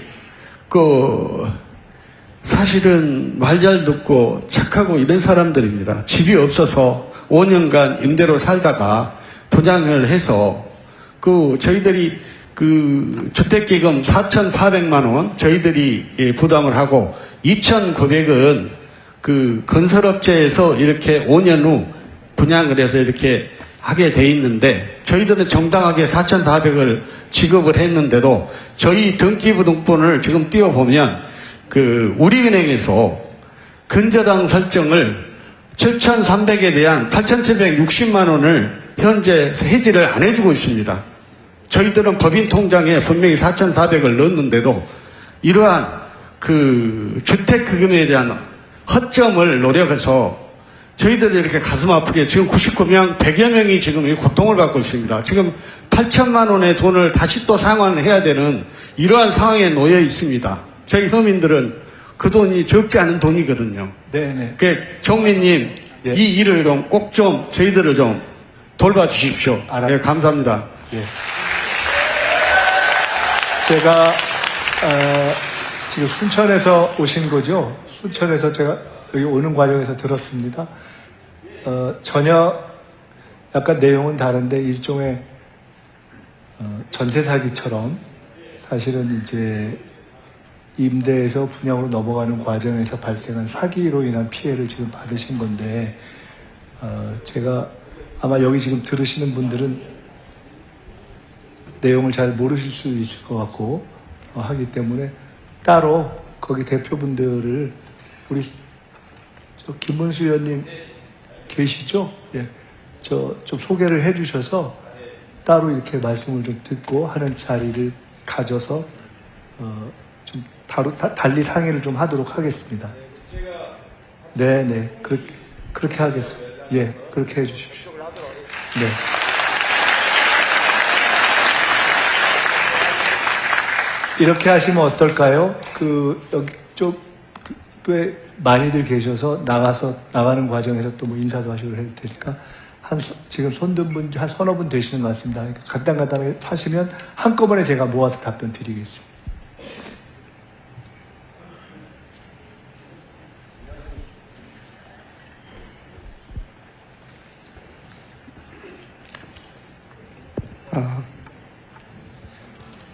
사실은 말 잘 듣고 착하고 이런 사람들입니다. 집이 없어서 5년간 임대로 살다가 분양을 해서 저희들이 주택기금 4,400만 원 저희들이 부담을 하고 2,900은 건설업체에서 이렇게 5년 후 분양을 해서 이렇게 하게 돼 있는데 저희들은 정당하게 4,400을 지급을 했는데도 저희 등기부등본을 지금 띄워보면 우리은행에서 근저당 설정을 7,300에 대한 8,760만 원을 현재 해지를 안 해주고 있습니다. 저희들은 법인 통장에 분명히 4,400을 넣었는데도 이러한 주택기금에 대한 허점을 노력해서 저희들이 이렇게 가슴 아프게 지금 99명, 100여 명이 지금 이 고통을 받고 있습니다. 지금 8천만 원의 돈을 다시 또 상환해야 되는 이러한 상황에 놓여 있습니다. 저희 서민들은 그 돈이 적지 않은 돈이거든요. 네네. 총리님, 예. 이 일을 꼭 저희들을 좀 돌봐주십시오. 네, 감사합니다. 예. 제가 지금 순천에서 오신 거죠? 순천에서 제가 여기 오는 과정에서 들었습니다. 전혀 약간 내용은 다른데 일종의 전세 사기처럼 사실은 이제 임대에서 분양으로 넘어가는 과정에서 발생한 사기로 인한 피해를 지금 받으신 건데 제가 아마 여기 지금 들으시는 분들은 내용을 잘 모르실 수 있을 것 같고 하기 때문에 따로 거기 대표분들을 우리 김문수 의원님 계시죠? 예. 좀 소개를 해 주셔서 따로 이렇게 말씀을 좀 듣고 하는 자리를 가져서 좀 달리 상의를 좀 하도록 하겠습니다. 네. 그렇게 하겠습니다. 예, 그렇게 해 주십시오. 네. 이렇게 하시면 어떨까요? 여기 꽤 많이들 계셔서 나가는 과정에서 또 뭐 인사도 하시고 해야 테니까, 지금 손든 분, 한 서너 분 되시는 것 같습니다. 그러니까 간단하게 하시면 한꺼번에 제가 모아서 답변 드리겠습니다.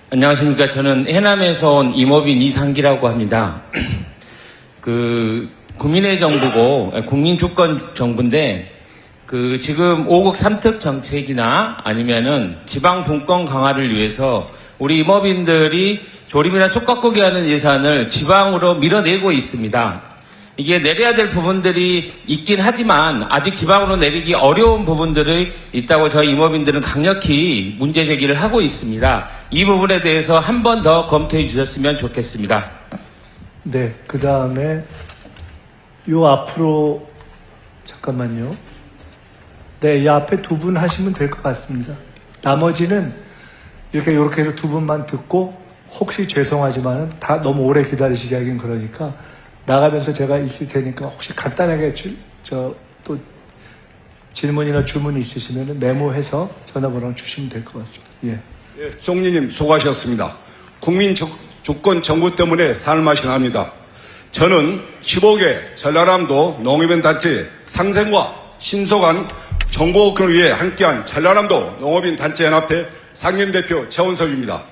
안녕하십니까. 저는 해남에서 온 임업인 이상기라고 합니다. 국민의 정부고, 국민주권 정부인데, 지금 5국 3특 정책이나 아니면은 지방 분권 강화를 위해서 우리 임업인들이 조림이나 쑥갓고기 하는 예산을 지방으로 밀어내고 있습니다. 이게 내려야 될 부분들이 있긴 하지만 아직 지방으로 내리기 어려운 부분들이 있다고 저희 임업인들은 강력히 문제 제기를 하고 있습니다. 이 부분에 대해서 한 번 더 검토해 주셨으면 좋겠습니다. 네, 그 다음에 요 앞으로 잠깐만요. 네, 이 앞에 두 분 하시면 될 것 같습니다. 나머지는 이렇게 해서 두 분만 듣고, 혹시 죄송하지만은 다 너무 오래 기다리시게 하긴 그러니까 나가면서 제가 있을 테니까 혹시 간단하게 또 질문이나 주문이 있으시면 메모해서 전화번호 주시면 될 것 같습니다. 예. 예, 총리님 수고하셨습니다. 국민 주권 정부 때문에 살맛이 납니다. 저는 15개 전라남도 농업인단체 상생과 신속한 정보국회를 위해 함께한 전라남도 농업인단체연합회 상임대표 최원섭입니다.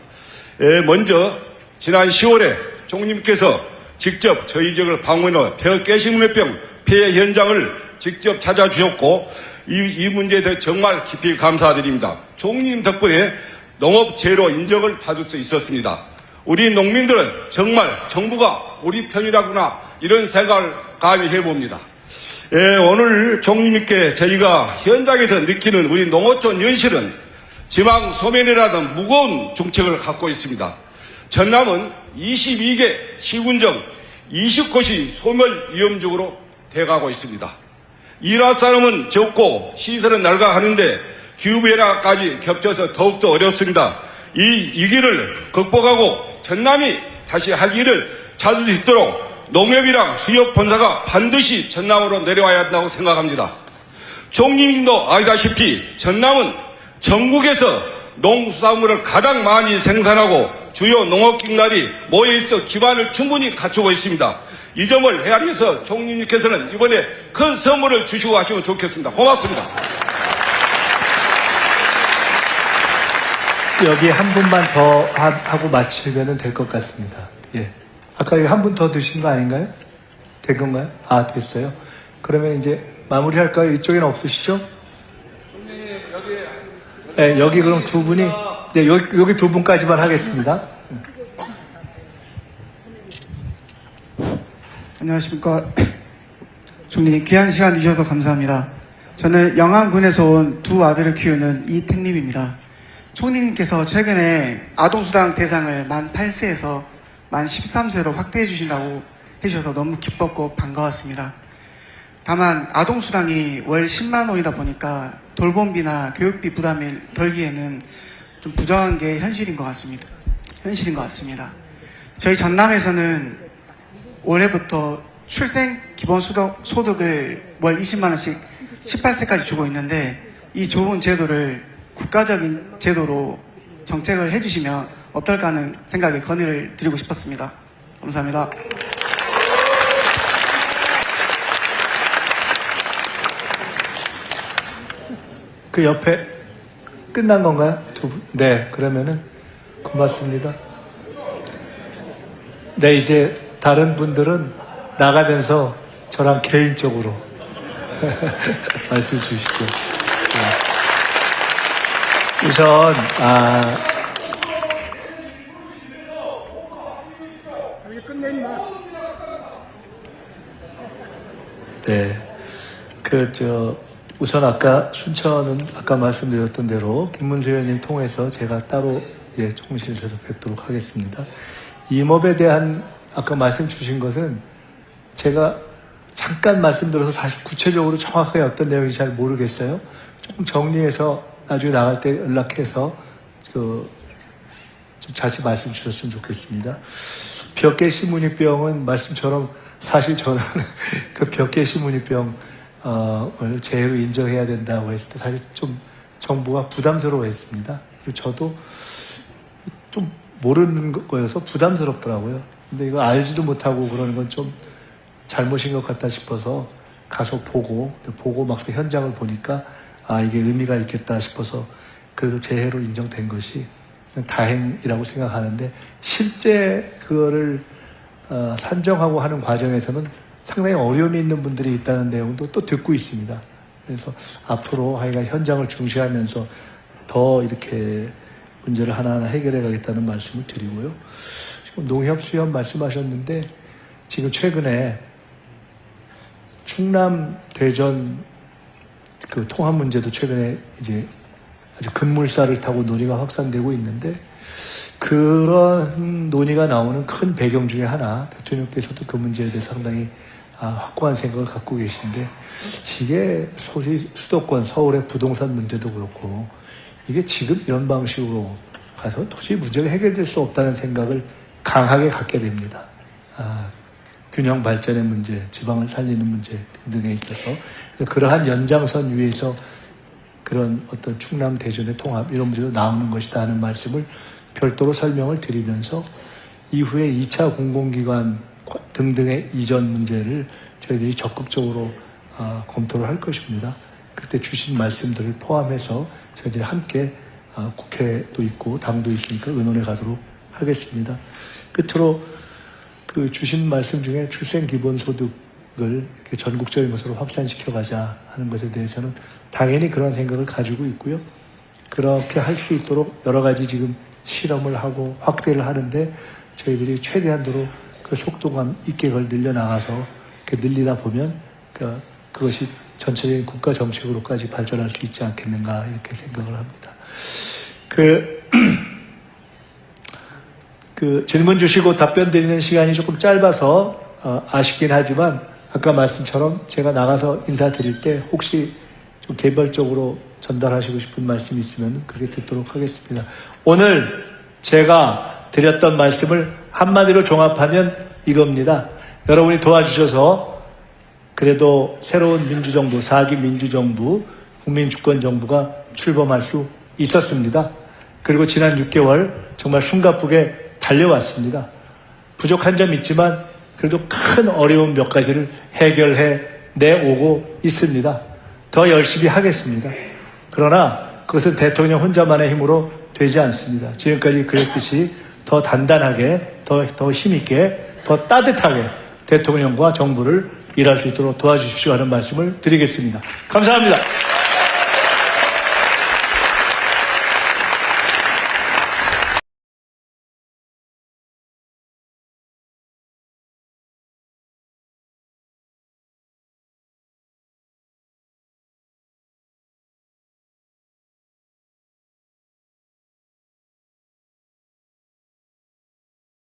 먼저 지난 10월에 총리님께서 직접 저희 지역을 방문해 폐가시문해병 폐해 현장을 직접 찾아주셨고, 이 문제에 대해 정말 깊이 감사드립니다. 총리님 덕분에 농업재료 인정을 받을 수 있었습니다. 우리 농민들은 정말 정부가 우리 편이라구나, 이런 생각을 감히 해봅니다. 오늘 총리님께 저희가 현장에서 느끼는 우리 농어촌 현실은 지방 소멸이라는 무거운 중책을 갖고 있습니다. 전남은 22개 시군정 20곳이 소멸 위험적으로 돼가고 있습니다. 일할 사람은 적고 시설은 낡아가는데 기후변화까지 겹쳐서 더욱더 어렵습니다. 이 위기를 극복하고 전남이 다시 할 일을 찾을 수 있도록 농협이랑 수협 본사가 반드시 전남으로 내려와야 한다고 생각합니다. 총리님도 아시다시피 전남은 전국에서 농수산물을 가장 많이 생산하고 주요 농업기관이 모여있어 기반을 충분히 갖추고 있습니다. 이 점을 헤아려서 총리님께서는 이번에 큰 선물을 주시고 하시면 좋겠습니다. 고맙습니다. 여기 한 분만 더 하고 마치면 될 것 같습니다. 예. 아까 한 분 더 드신 거 아닌가요? 된 건가요? 아, 됐어요. 그러면 이제 마무리할까요? 이쪽에는 없으시죠? 네, 여기 그럼 두 분이, 네, 여기 두 분까지만 하겠습니다. 안녕하십니까. 총리님, 귀한 시간 주셔서 감사합니다. 저는 영암군에서 온 두 아들을 키우는 이택림입니다. 총리님께서 최근에 아동수당 대상을 만 8세에서 만 13세로 확대해 주신다고 해주셔서 너무 기뻤고 반가웠습니다. 다만 아동수당이 월 10만 원이다 보니까 돌봄비나 교육비 부담을 덜기에는 좀 부정한 게 현실인 것 같습니다. 저희 전남에서는 올해부터 출생 기본소득을 월 20만 원씩 18세까지 주고 있는데, 이 좋은 제도를 국가적인 제도로 정책을 해주시면 어떨까 하는 생각에 건의를 드리고 싶었습니다. 감사합니다. 그 옆에 끝난 건가요? 두 분? 네, 그러면은 고맙습니다. 네, 이제 다른 분들은 나가면서 저랑 개인적으로 말씀 주시죠. 네. 우선 네, 우선 아까 순천은 아까 말씀드렸던 대로 김문수 의원님 통해서 제가 따로 총무실에서 뵙도록 하겠습니다. 임업에 대한 아까 말씀 주신 것은 제가 잠깐 말씀드려서 사실 구체적으로 정확하게 어떤 내용인지 잘 모르겠어요. 조금 정리해서 나중에 나갈 때 연락해서 좀 자세히 말씀 주셨으면 좋겠습니다. 벽계 시무늬병은 말씀처럼 사실 저는 그 벽계 시무늬병을 재해로 인정해야 된다고 했을 때 사실 좀 정부가 부담스러워했습니다. 저도 좀 모르는 거여서 부담스럽더라고요. 근데 이거 알지도 못하고 그러는 건 좀 잘못인 것 같다 싶어서 가서 보고 막상 현장을 보니까 이게 의미가 있겠다 싶어서 그래서 재해로 인정된 것이 다행이라고 생각하는데 실제 그거를 산정하고 하는 과정에서는 상당히 어려움이 있는 분들이 있다는 내용도 또 듣고 있습니다. 그래서 앞으로 하여간 현장을 중시하면서 더 이렇게 문제를 하나하나 해결해 가겠다는 말씀을 드리고요. 지금 농협 수협 말씀하셨는데 지금 최근에 충남 대전 그 통합 문제도 최근에 이제 아주 급물살을 타고 논의가 확산되고 있는데 그런 논의가 나오는 큰 배경 중에 하나 대통령께서도 그 문제에 대해 상당히 확고한 생각을 갖고 계신데 이게 수도권 서울의 부동산 문제도 그렇고 이게 지금 이런 방식으로 가서 도저히 문제가 해결될 수 없다는 생각을 강하게 갖게 됩니다. 균형 발전의 문제, 지방을 살리는 문제 등등에 있어서 그러한 연장선 위에서 그런 어떤 충남 대전의 통합 이런 문제도 나오는 것이다 하는 말씀을 별도로 설명을 드리면서 이후에 2차 공공기관 등등의 이전 문제를 저희들이 적극적으로 검토를 할 것입니다. 그때 주신 말씀들을 포함해서 저희들이 함께 국회도 있고 당도 있으니까 의논해 가도록 하겠습니다. 끝으로 그 주신 말씀 중에 출생기본소득을 이렇게 전국적인 것으로 확산시켜 가자 하는 것에 대해서는 당연히 그런 생각을 가지고 있고요. 그렇게 할 수 있도록 여러 가지 지금 실험을 하고 확대를 하는데 저희들이 최대한도로 그 속도감 있게 그걸 늘려나가서 이렇게 늘리다 보면 그것이 전체적인 국가 정책으로까지 발전할 수 있지 않겠는가 이렇게 생각을 합니다. 그 질문 주시고 답변 드리는 시간이 조금 짧아서 아쉽긴 하지만 아까 말씀처럼 제가 나가서 인사드릴 때 혹시 좀 개별적으로 전달하시고 싶은 말씀이 있으면 그렇게 듣도록 하겠습니다. 오늘 제가 드렸던 말씀을 한마디로 종합하면 이겁니다. 여러분이 도와주셔서 그래도 새로운 민주정부, 4기 민주정부, 국민주권정부가 출범할 수 있었습니다. 그리고 지난 6개월 정말 숨가쁘게 달려왔습니다. 부족한 점 있지만 그래도 큰 어려움 몇 가지를 해결해 내오고 있습니다. 더 열심히 하겠습니다. 그러나 그것은 대통령 혼자만의 힘으로 되지 않습니다. 지금까지 그랬듯이 더 단단하게, 더 힘있게, 더 따뜻하게 대통령과 정부를 일할 수 있도록 도와주십시오 하는 말씀을 드리겠습니다. 감사합니다.